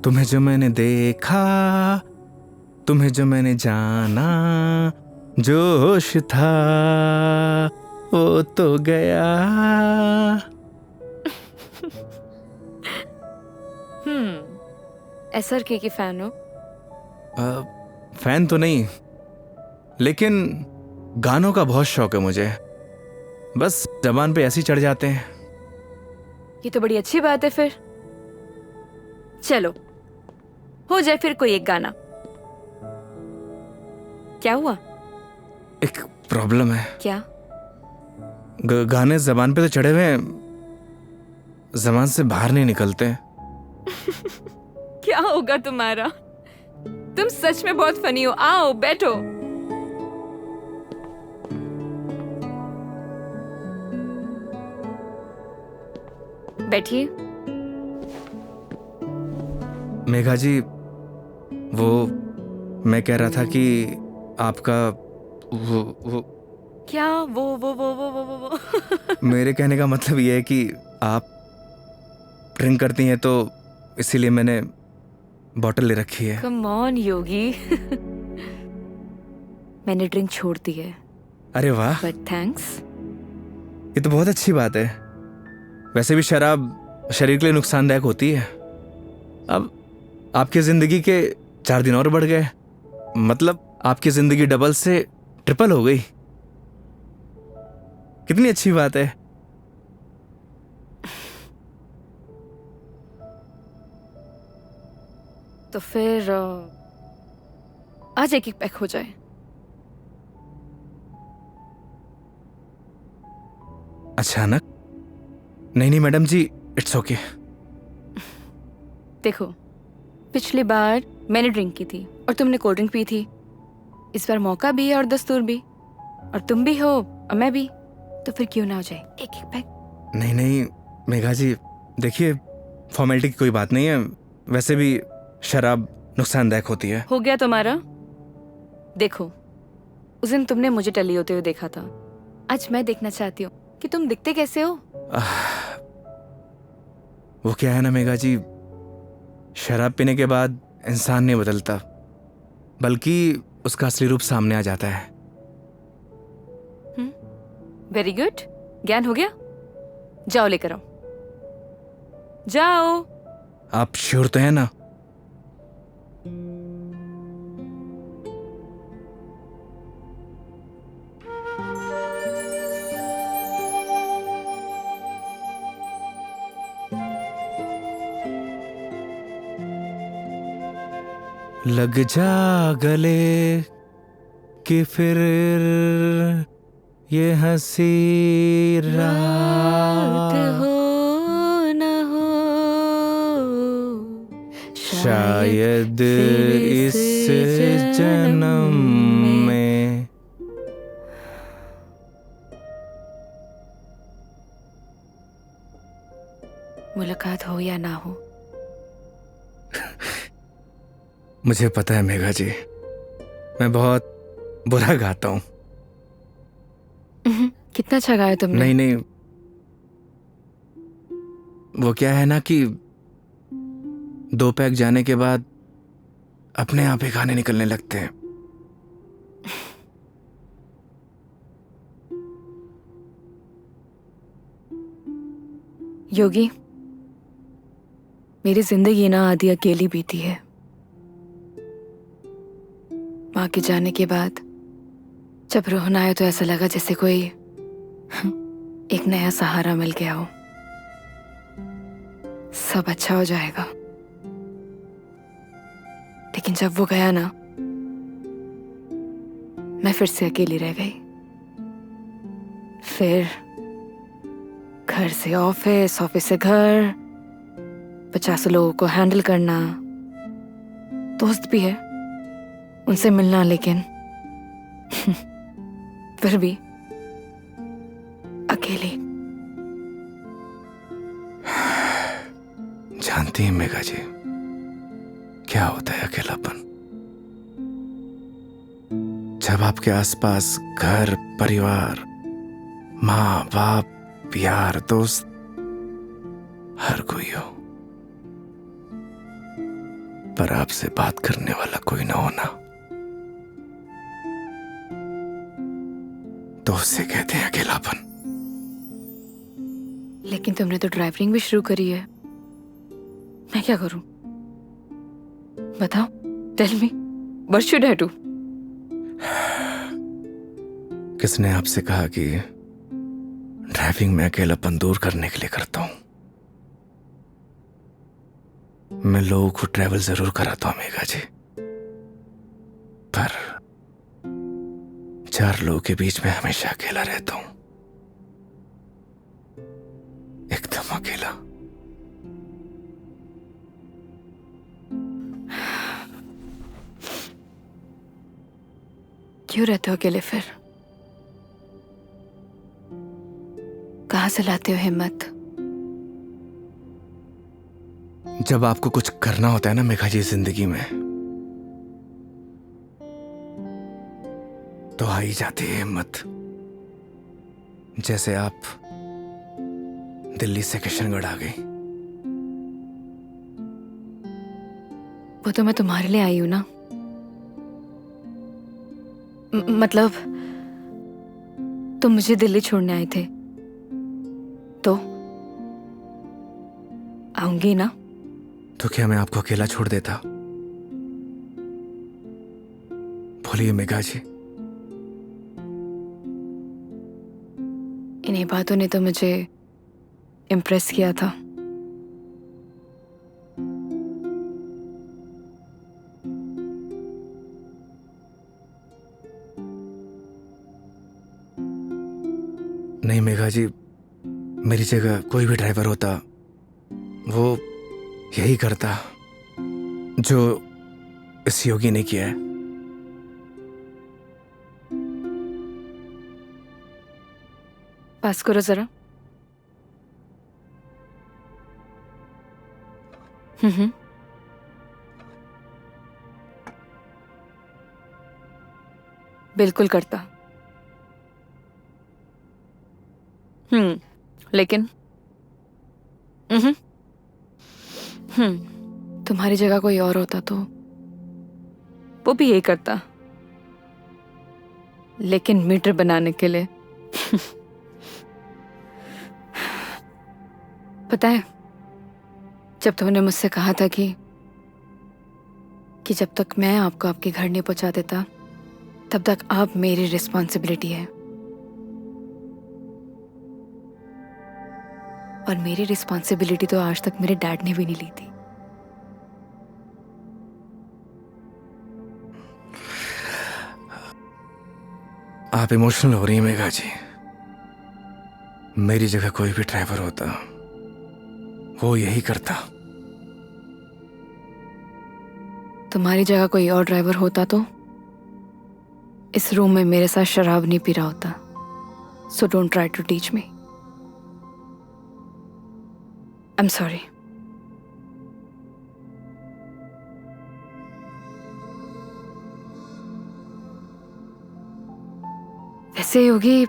तुम्हें जो मैंने देखा, तुम्हें जो मैंने जाना, जोश था वो तो गया। एसआरके की फैन हो? फैन तो नहीं, लेकिन गानों का बहुत शौक है मुझे। बस जबान पे ऐसे ही चढ़ जाते हैं। ये तो बड़ी अच्छी बात है फिर। चलो हो जाए फिर कोई एक गाना। क्या हुआ? एक प्रॉब्लम है। क्या? गाने जबान पे तो चढ़े हुए हैं, जबान से बाहर नहीं निकलते। क्या होगा तुम्हारा? तुम सच में बहुत फनी हो। आओ बैठो। बैठिए। मेघा जी, वो मैं कह रहा था कि आपका वो क्या वो मेरे कहने का मतलब ये है कि आप ड्रिंक करती हैं, तो इसीलिए मैंने बॉटल ले रखी है। कम ऑन योगी। मैंने ड्रिंक छोड़ दी है। अरे वाह, बट थैंक्स। ये तो बहुत अच्छी बात है। वैसे भी शराब शरीर के लिए नुकसानदायक होती है। अब आपकी जिंदगी के 4 दिन और बढ़ गए, मतलब आपकी जिंदगी डबल से ट्रिपल हो गई। कितनी अच्छी बात है। तो फिर आज एक पैक हो जाए। अचानक? नहीं मैडम जी, इट्स ओके। देखो, पिछली बार मैंने ड्रिंक की थी और तुमने कोल्ड ड्रिंक पी थी। इस बार मौका भी है और दस्तूर भी, और तुम भी हो और मैं भी, तो फिर क्यों ना हो जाए एक एक पैक। नहीं मेघा जी, देखिए फॉर्मेलिटी की कोई बात नहीं है। वैसे भी शराब नुकसानदायक होती है। हो गया तुम्हारा। देखो, उस दिन तुमने मुझे टली होते हुए देखा था। आज मैं देखना चाहती हूँ कि तुम दिखते कैसे हो। वो क्या है ना मेघा जी, शराब पीने के बाद इंसान नहीं बदलता, बल्कि उसका असली रूप सामने आ जाता है। वेरी गुड, ज्ञान हो गया। जाओ लेकर आओ, जाओ। आप श्योर तो है ना? लग जा गले कि फिर ये हंसी रात हो न हो, शायद इस जन्म में। मुलाकात हो या ना हो। मुझे पता है मेघा जी, मैं बहुत बुरा गाता हूँ। कितना अच्छा गाया तुमने। नहीं नहीं, वो क्या है ना कि 2 पैक जाने के बाद अपने आप ही गाने निकलने लगते हैं। योगी, मेरी जिंदगी ना आधी अकेली बीती है। माँ के जाने के बाद जब रोहन आया तो ऐसा लगा जैसे कोई एक नया सहारा मिल गया हो। सब अच्छा हो जाएगा। लेकिन जब वो गया ना, मैं फिर से अकेली रह गई। फिर घर से ऑफिस, ऑफिस से घर, 50 लोगों को हैंडल करना, दोस्त भी है, उनसे मिलना, लेकिन फिर भी अकेली। जानती हैं मेघा जी, क्या होता है अकेलापन? जब आपके आसपास घर, परिवार, माँ बाप, यार, दोस्त, हर कोई हो, पर आपसे बात करने वाला कोई ना होना, तो उसे कहते हैं अकेलापन। लेकिन तुमने तो ड्राइविंग भी शुरू करी है। मैं क्या करूं? बताओ, tell me, what should I do? किसने आपसे कहा कि ड्राइविंग में अकेलापन दूर करने के लिए करता हूं? मैं लोगों को ट्रैवल जरूर कराता हूं मेघा जी, पर 4 लोगों के बीच में हमेशा अकेला रहता हूं, एकदम अकेला। क्यों रहते हो अकेले फिर? कहां से लाते हो हिम्मत? जब आपको कुछ करना होता है ना मेघा जी जिंदगी में, तो आ ही जाती है हिम्मत। जैसे आप दिल्ली से किशनगढ़ आ गई। वो तो मैं तुम्हारे लिए आई हूं ना। मतलब तुम मुझे दिल्ली छोड़ने आए थे तो आऊंगी ना। तो क्या मैं आपको अकेला छोड़ देता? बोलिए मेघा जी। इन्हीं बातों ने तो मुझे इम्प्रेस किया था। नहीं मेघा जी, मेरी जगह कोई भी ड्राइवर होता, वो यही करता जो इस योगी ने किया है। पास करो जरा। हम्म। बिल्कुल करता। लेकिन तुम्हारी जगह कोई और होता तो वो भी यही करता, लेकिन मीटर बनाने के लिए। पता है, जब तुमने मुझसे कहा था कि जब तक मैं आपको आपके घर नहीं पहुंचा देता तब तक आप मेरी रिस्पॉन्सिबिलिटी है, और मेरी रिस्पॉन्सिबिलिटी तो आज तक मेरे डैड ने भी नहीं ली थी। आप इमोशनल हो रही हैं मेघा जी। मेरी जगह कोई भी ड्राइवर होता, वो यही करता। तुम्हारी जगह कोई और ड्राइवर होता तो इस रूम में मेरे साथ शराब नहीं पी रहा होता। So don't try to teach me. I am sorry. ऐसे योगी,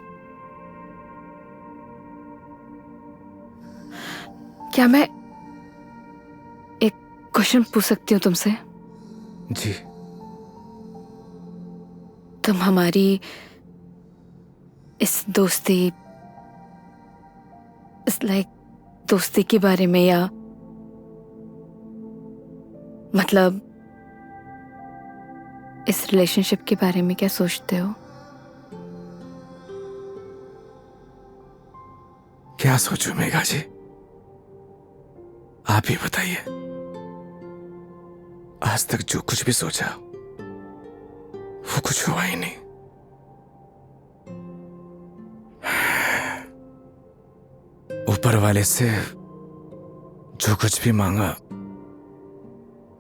क्या मैं एक क्वेश्चन पूछ सकती हूँ तुमसे? जी। तुम हमारी इस दोस्ती, इस दोस्ती के बारे में, या मतलब इस रिलेशनशिप के बारे में क्या सोचते हो? क्या सोचूं मेघा जी, आप ही बताइए। आज तक जो कुछ भी सोचा वो कुछ हुआ ही नहीं। ऊपर वाले से जो कुछ भी मांगा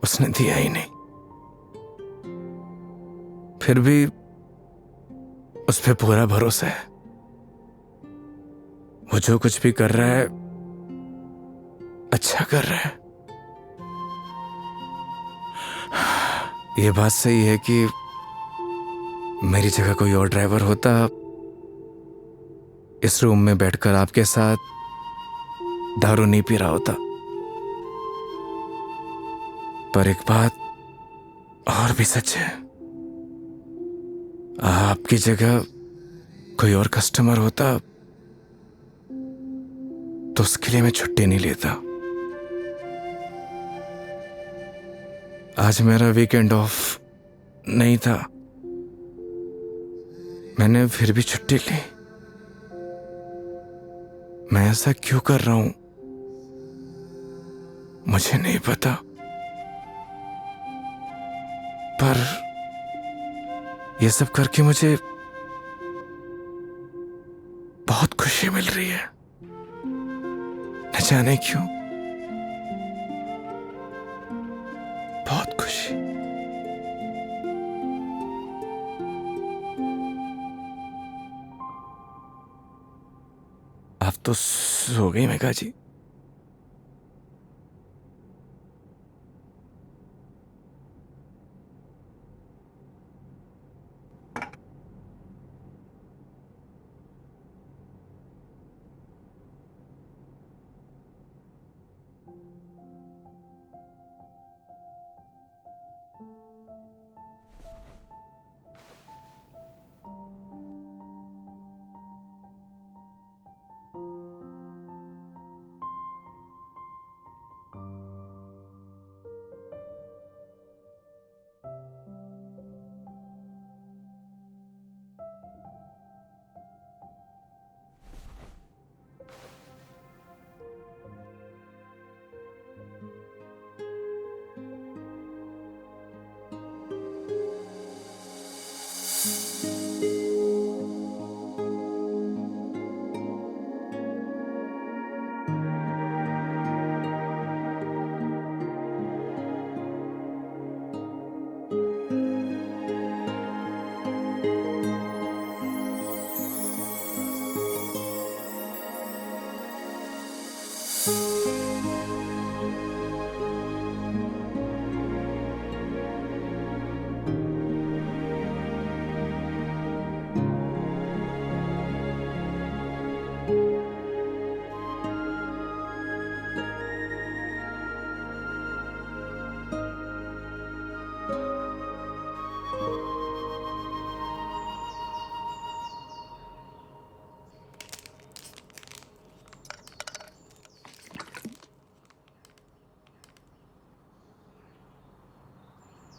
उसने दिया ही नहीं, फिर भी उस पे पूरा भरोसा है। वो जो कुछ भी कर रहा है अच्छा कर रहा है। ये बात सही है कि मेरी जगह कोई और ड्राइवर होता, इस रूम में बैठकर आपके साथ दारू नहीं पी रहा होता। पर एक बात और भी सच है, आपकी जगह कोई और कस्टमर होता तो उसके लिए मैं छुट्टी नहीं लेता। आज मेरा वीकेंड ऑफ नहीं था, मैंने फिर भी छुट्टी ली। मैं ऐसा क्यों कर रहा हूं मुझे नहीं पता, पर यह सब करके मुझे बहुत खुशी मिल रही है, न जाने क्यों, बहुत खुशी। आप तो सो गई Megha ji.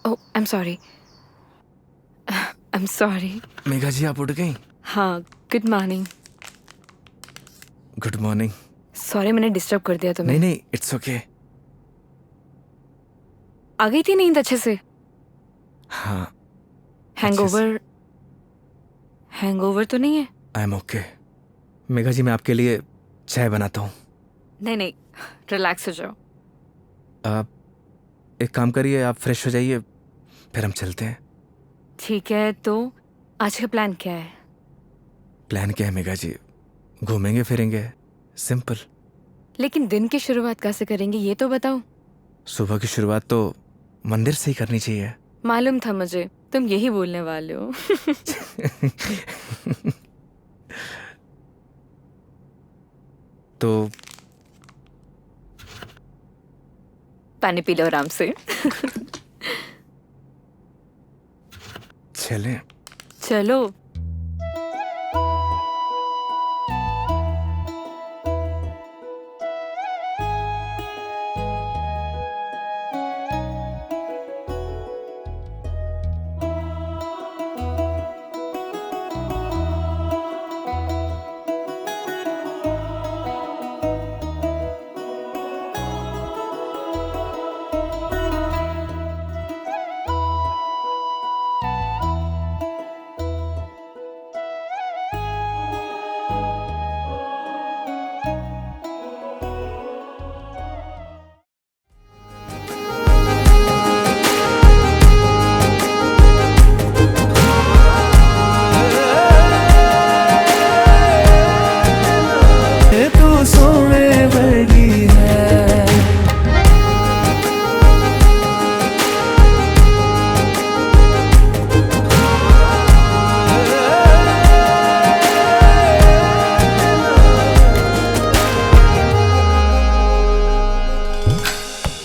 Oh, I am sorry, I am sorry. Megha ji आप उठ गई? हाँ, good morning. Good morning. Sorry मैंने डिस्टर्ब कर दिया तुम्हें। नहीं नहीं, इट्स ओके। आ गई थी नींद अच्छे से? हाँ। हैंगओवर, हैंगओवर तो नहीं है? I am okay. Megha ji मैं आपके लिए चाय बनाता हूँ। नहीं नहीं, रिलैक्स हो जाओ। आप एक काम करिए, आप फ्रेश हो जाइए, फिर हम चलते हैं। ठीक है, तो आज का प्लान क्या है? प्लान क्या है मेघा जी? घूमेंगे फिरेंगे, सिंपल। लेकिन दिन की शुरुआत कैसे करेंगे ये तो बताओ। सुबह की शुरुआत तो मंदिर से ही करनी चाहिए। मालूम था मुझे तुम यही बोलने वाले हो। तो पानी पी लो आराम से। चलें? चलो। तू सोने वर्गी है।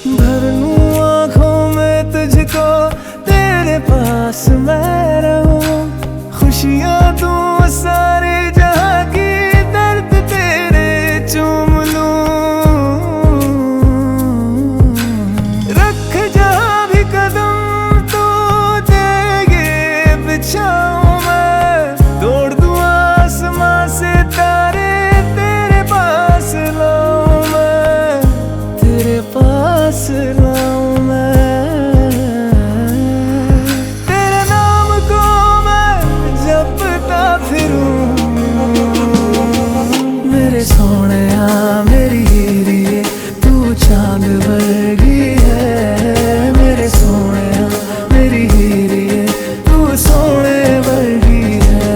भर लूं आँखों में तुझको, तेरे पास मैं रहूं, खुशियाँ दूं सारे जहाँ की, दर्द तेरे चूम लूं। रख जहाँ भी कदम तो देगे बिछाऊं मैं, तोड़ दूं आसमां से तारे, तेरे पास लाऊं मैं, तेरे पास लाऊं मैं। तेरे नाम को मैं जपता फिरूं, मेरे सोहणिया मेरी हीरिए, तू चांद वर्गी है। मेरे सोहणिया मेरी हीरिए, तू सोहणे वर्गी है।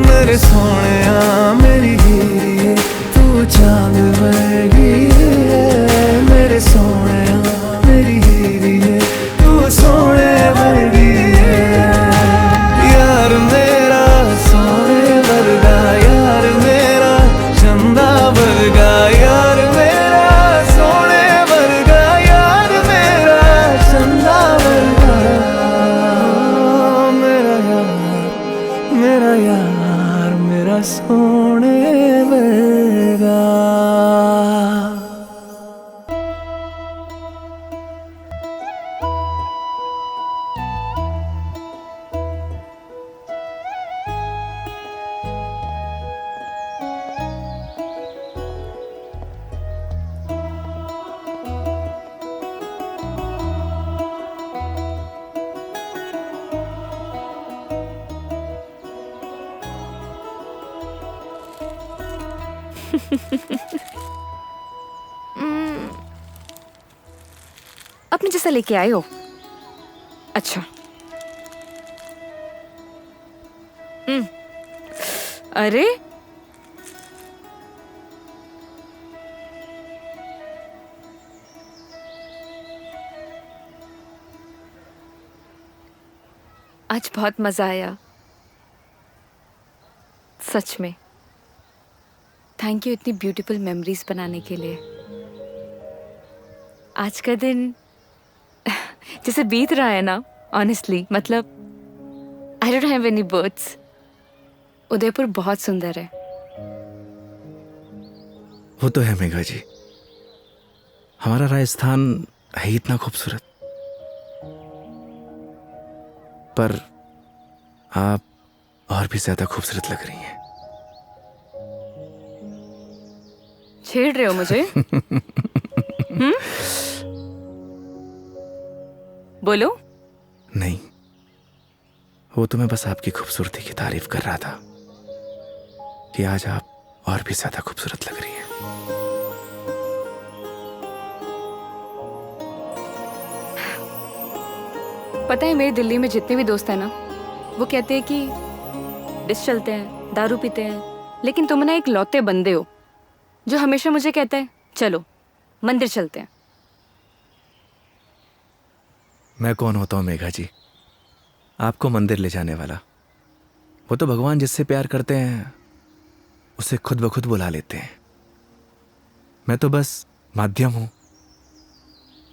मेरे सोहणिया मेरी हीरिए, तू चांद वर्गी है। मेरे सोहणिया मेरी हीरिए, तू सोहणे वर्गी है। यार मेरा सोहणे वर्गा, यार मेरा चंदा वर्गा, यार मेरा सोहणे वर्गा, यार मेरा चंदा वर्गा। मेरा यार मेरा सोहणे वर्गा। अपने जैसा लेके आए हो। अच्छा। अरे आज बहुत मजा आया, सच में। थैंक यू इतनी ब्यूटीफुल मेमोरीज बनाने के लिए। आज का दिन जैसे बीत रहा है ना, ऑनेस्टली, मतलब I don't have any words. Udaipur बहुत सुंदर है। वो तो है मेघा जी, हमारा राजस्थान है ही इतना खूबसूरत। पर आप और भी ज्यादा खूबसूरत लग रही हैं। छेड़ रहे हो मुझे? बोलो। नहीं, वो तो मैं बस आपकी खूबसूरती की तारीफ कर रहा था कि आज आप और भी ज्यादा खूबसूरत लग रही हैं। पता है, मेरे दिल्ली में जितने भी दोस्त हैं ना, वो कहते हैं कि डिस चलते हैं, दारू पीते हैं, लेकिन तुम ना एक लौते बंदे हो जो हमेशा मुझे कहता है चलो मंदिर चलते हैं। मैं कौन होता हूँ मेघा जी, आपको मंदिर ले जाने वाला? वो तो भगवान जिससे प्यार करते हैं उसे खुद ब खुद बुला लेते हैं। मैं तो बस माध्यम हूँ।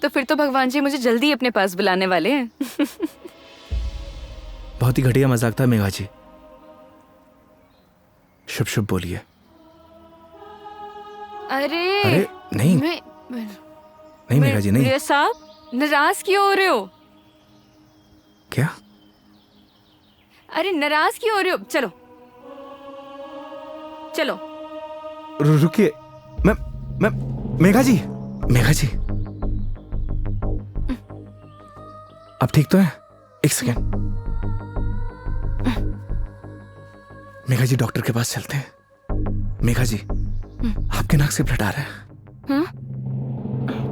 तो फिर तो भगवान जी मुझे जल्दी अपने पास बुलाने वाले हैं। बहुत ही घटिया मजाक था मेघा जी। शुभ शुभ बोलिए। अरे अरे नहीं नहीं मेघा जी नहीं। मेरे साहब नाराज क्यों हो रहे हो? क्या? अरे नाराज क्यों हो रहे हो? चलो चलो। रुकिए। मैं मेघा जी, मेघा जी आप ठीक तो हैं? एक सेकेंड। मेघा जी डॉक्टर के पास चलते हैं। मेघा जी आपके नाक से ब्लड आ रहा है। हाँ?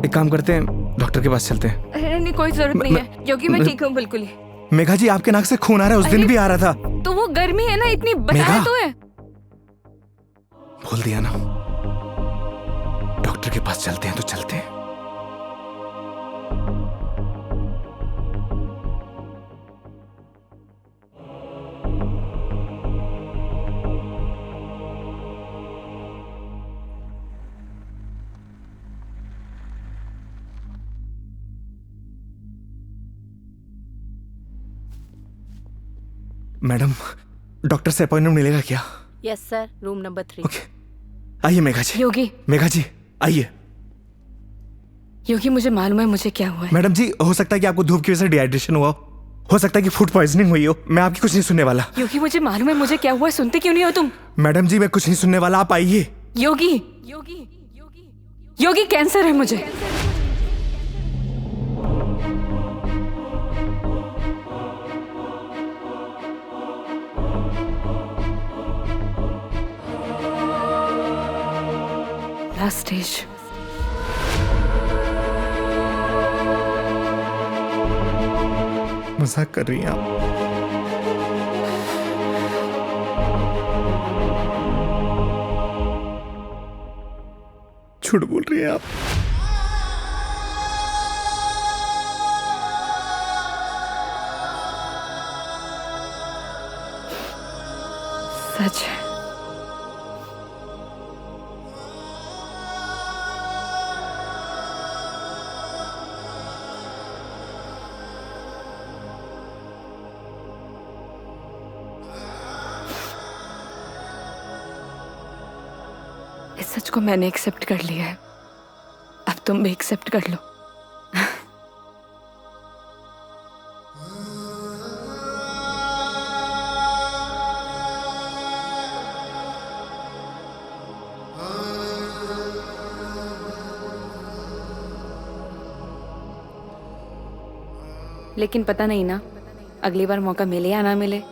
एक काम करते हैं, डॉक्टर के पास चलते हैं। अरे नहीं, कोई जरूरत नहीं है क्योंकि मैं ठीक हूँ बिल्कुल ही। मेघा जी आपके नाक से खून आ रहा है, उस दिन अरे- भी आ रहा था। तो वो गर्मी है ना, इतनी बताया मेघा। तो है। बोल दिया ना। डॉक्टर के पास चलते हैं तो चलते हैं। मैडम डॉक्टर से अपॉइंटमेंट मिलेगा क्या? Yes sir, room number 3। Okay आइए मेघा जी। योगी, मेघा जी आइए। योगी मुझे मालूम है मुझे क्या हुआ है। मैडम जी हो सकता है कि आपको धूप की वजह से डिहाइड्रेशन हुआ हो सकता है कि फूड पॉइजनिंग हुई हो। मैं आपकी कुछ नहीं सुनने वाला। योगी मुझे मालूम है मुझे क्या हुआ है, सुनते क्यों नहीं हो तुम? मैडम जी मैं कुछ नहीं सुनने वाला, आप आइए। योगी योगी योगी योगी कैंसर है मुझे। Last stage. मजाक कर रही हैं आप? झूठ बोल रही हैं आप। सच है। इस सच को मैंने एक्सेप्ट कर लिया है, अब तुम भी एक्सेप्ट कर लो। लेकिन पता नहीं ना अगली बार मौका मिले या ना मिले।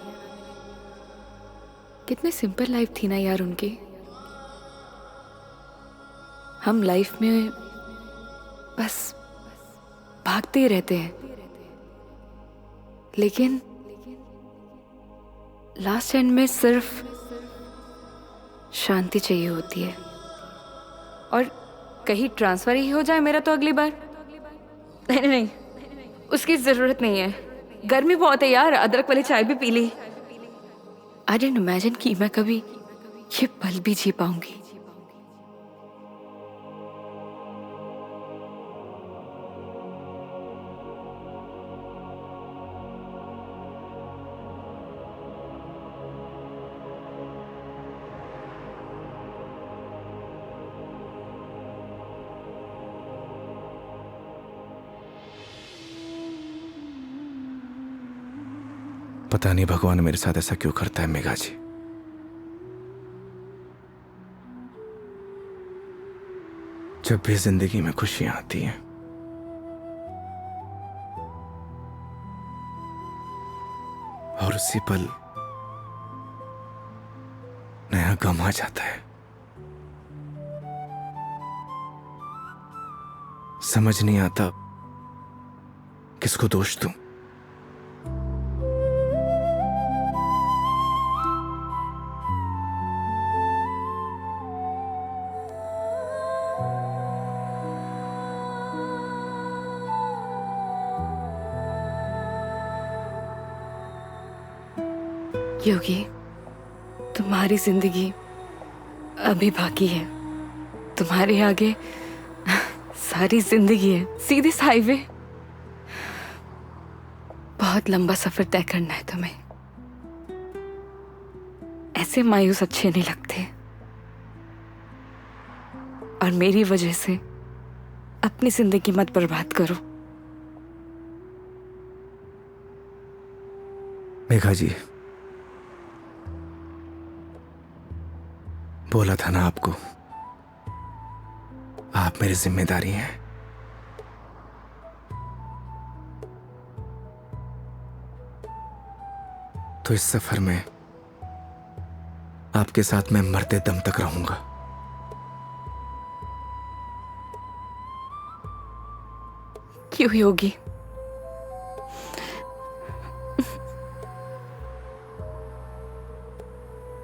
कितनी सिंपल लाइफ थी ना यार उनकी। हम लाइफ में बस भागते ही रहते हैं, लेकिन लास्ट एंड में सिर्फ शांति चाहिए होती है। और कहीं ट्रांसफर ही हो जाए मेरा तो अगली बार। नहीं नहीं, उसकी जरूरत नहीं है। गर्मी बहुत है यार, अदरक वाली चाय भी पी ली। आई डिडंट इमेजिन कि मैं कभी ये पल भी जी पाऊंगी। पता नहीं भगवान मेरे साथ ऐसा क्यों करता है मेघा जी। जब भी जिंदगी में खुशियां आती हैं और उसी पल नया गम आ जाता है। समझ नहीं आता किसको दोष दूं। योगी, तुम्हारी जिंदगी अभी बाकी है, तुम्हारे आगे सारी जिंदगी है, सीधे हाईवे। बहुत लंबा सफर तय करना है तुम्हें। ऐसे मायूस अच्छे नहीं लगते। और मेरी वजह से अपनी जिंदगी मत बर्बाद करो। मेघा जी, बोला था ना आपको, आप मेरी जिम्मेदारी हैं। तो इस सफर में आपके साथ मैं मरते दम तक रहूंगा। क्यों योगी?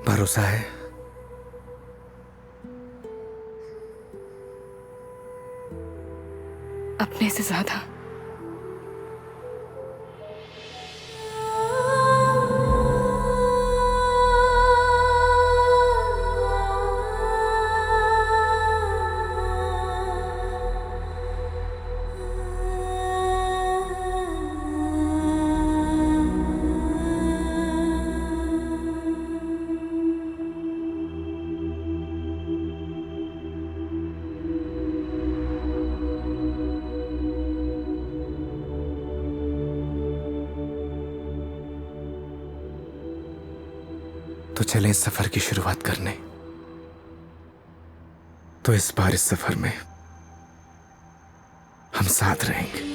भरोसा है? अपने से ज्यादा। तो चलें इस सफर की शुरुआत करने। तो इस बार इस सफर में हम साथ रहेंगे।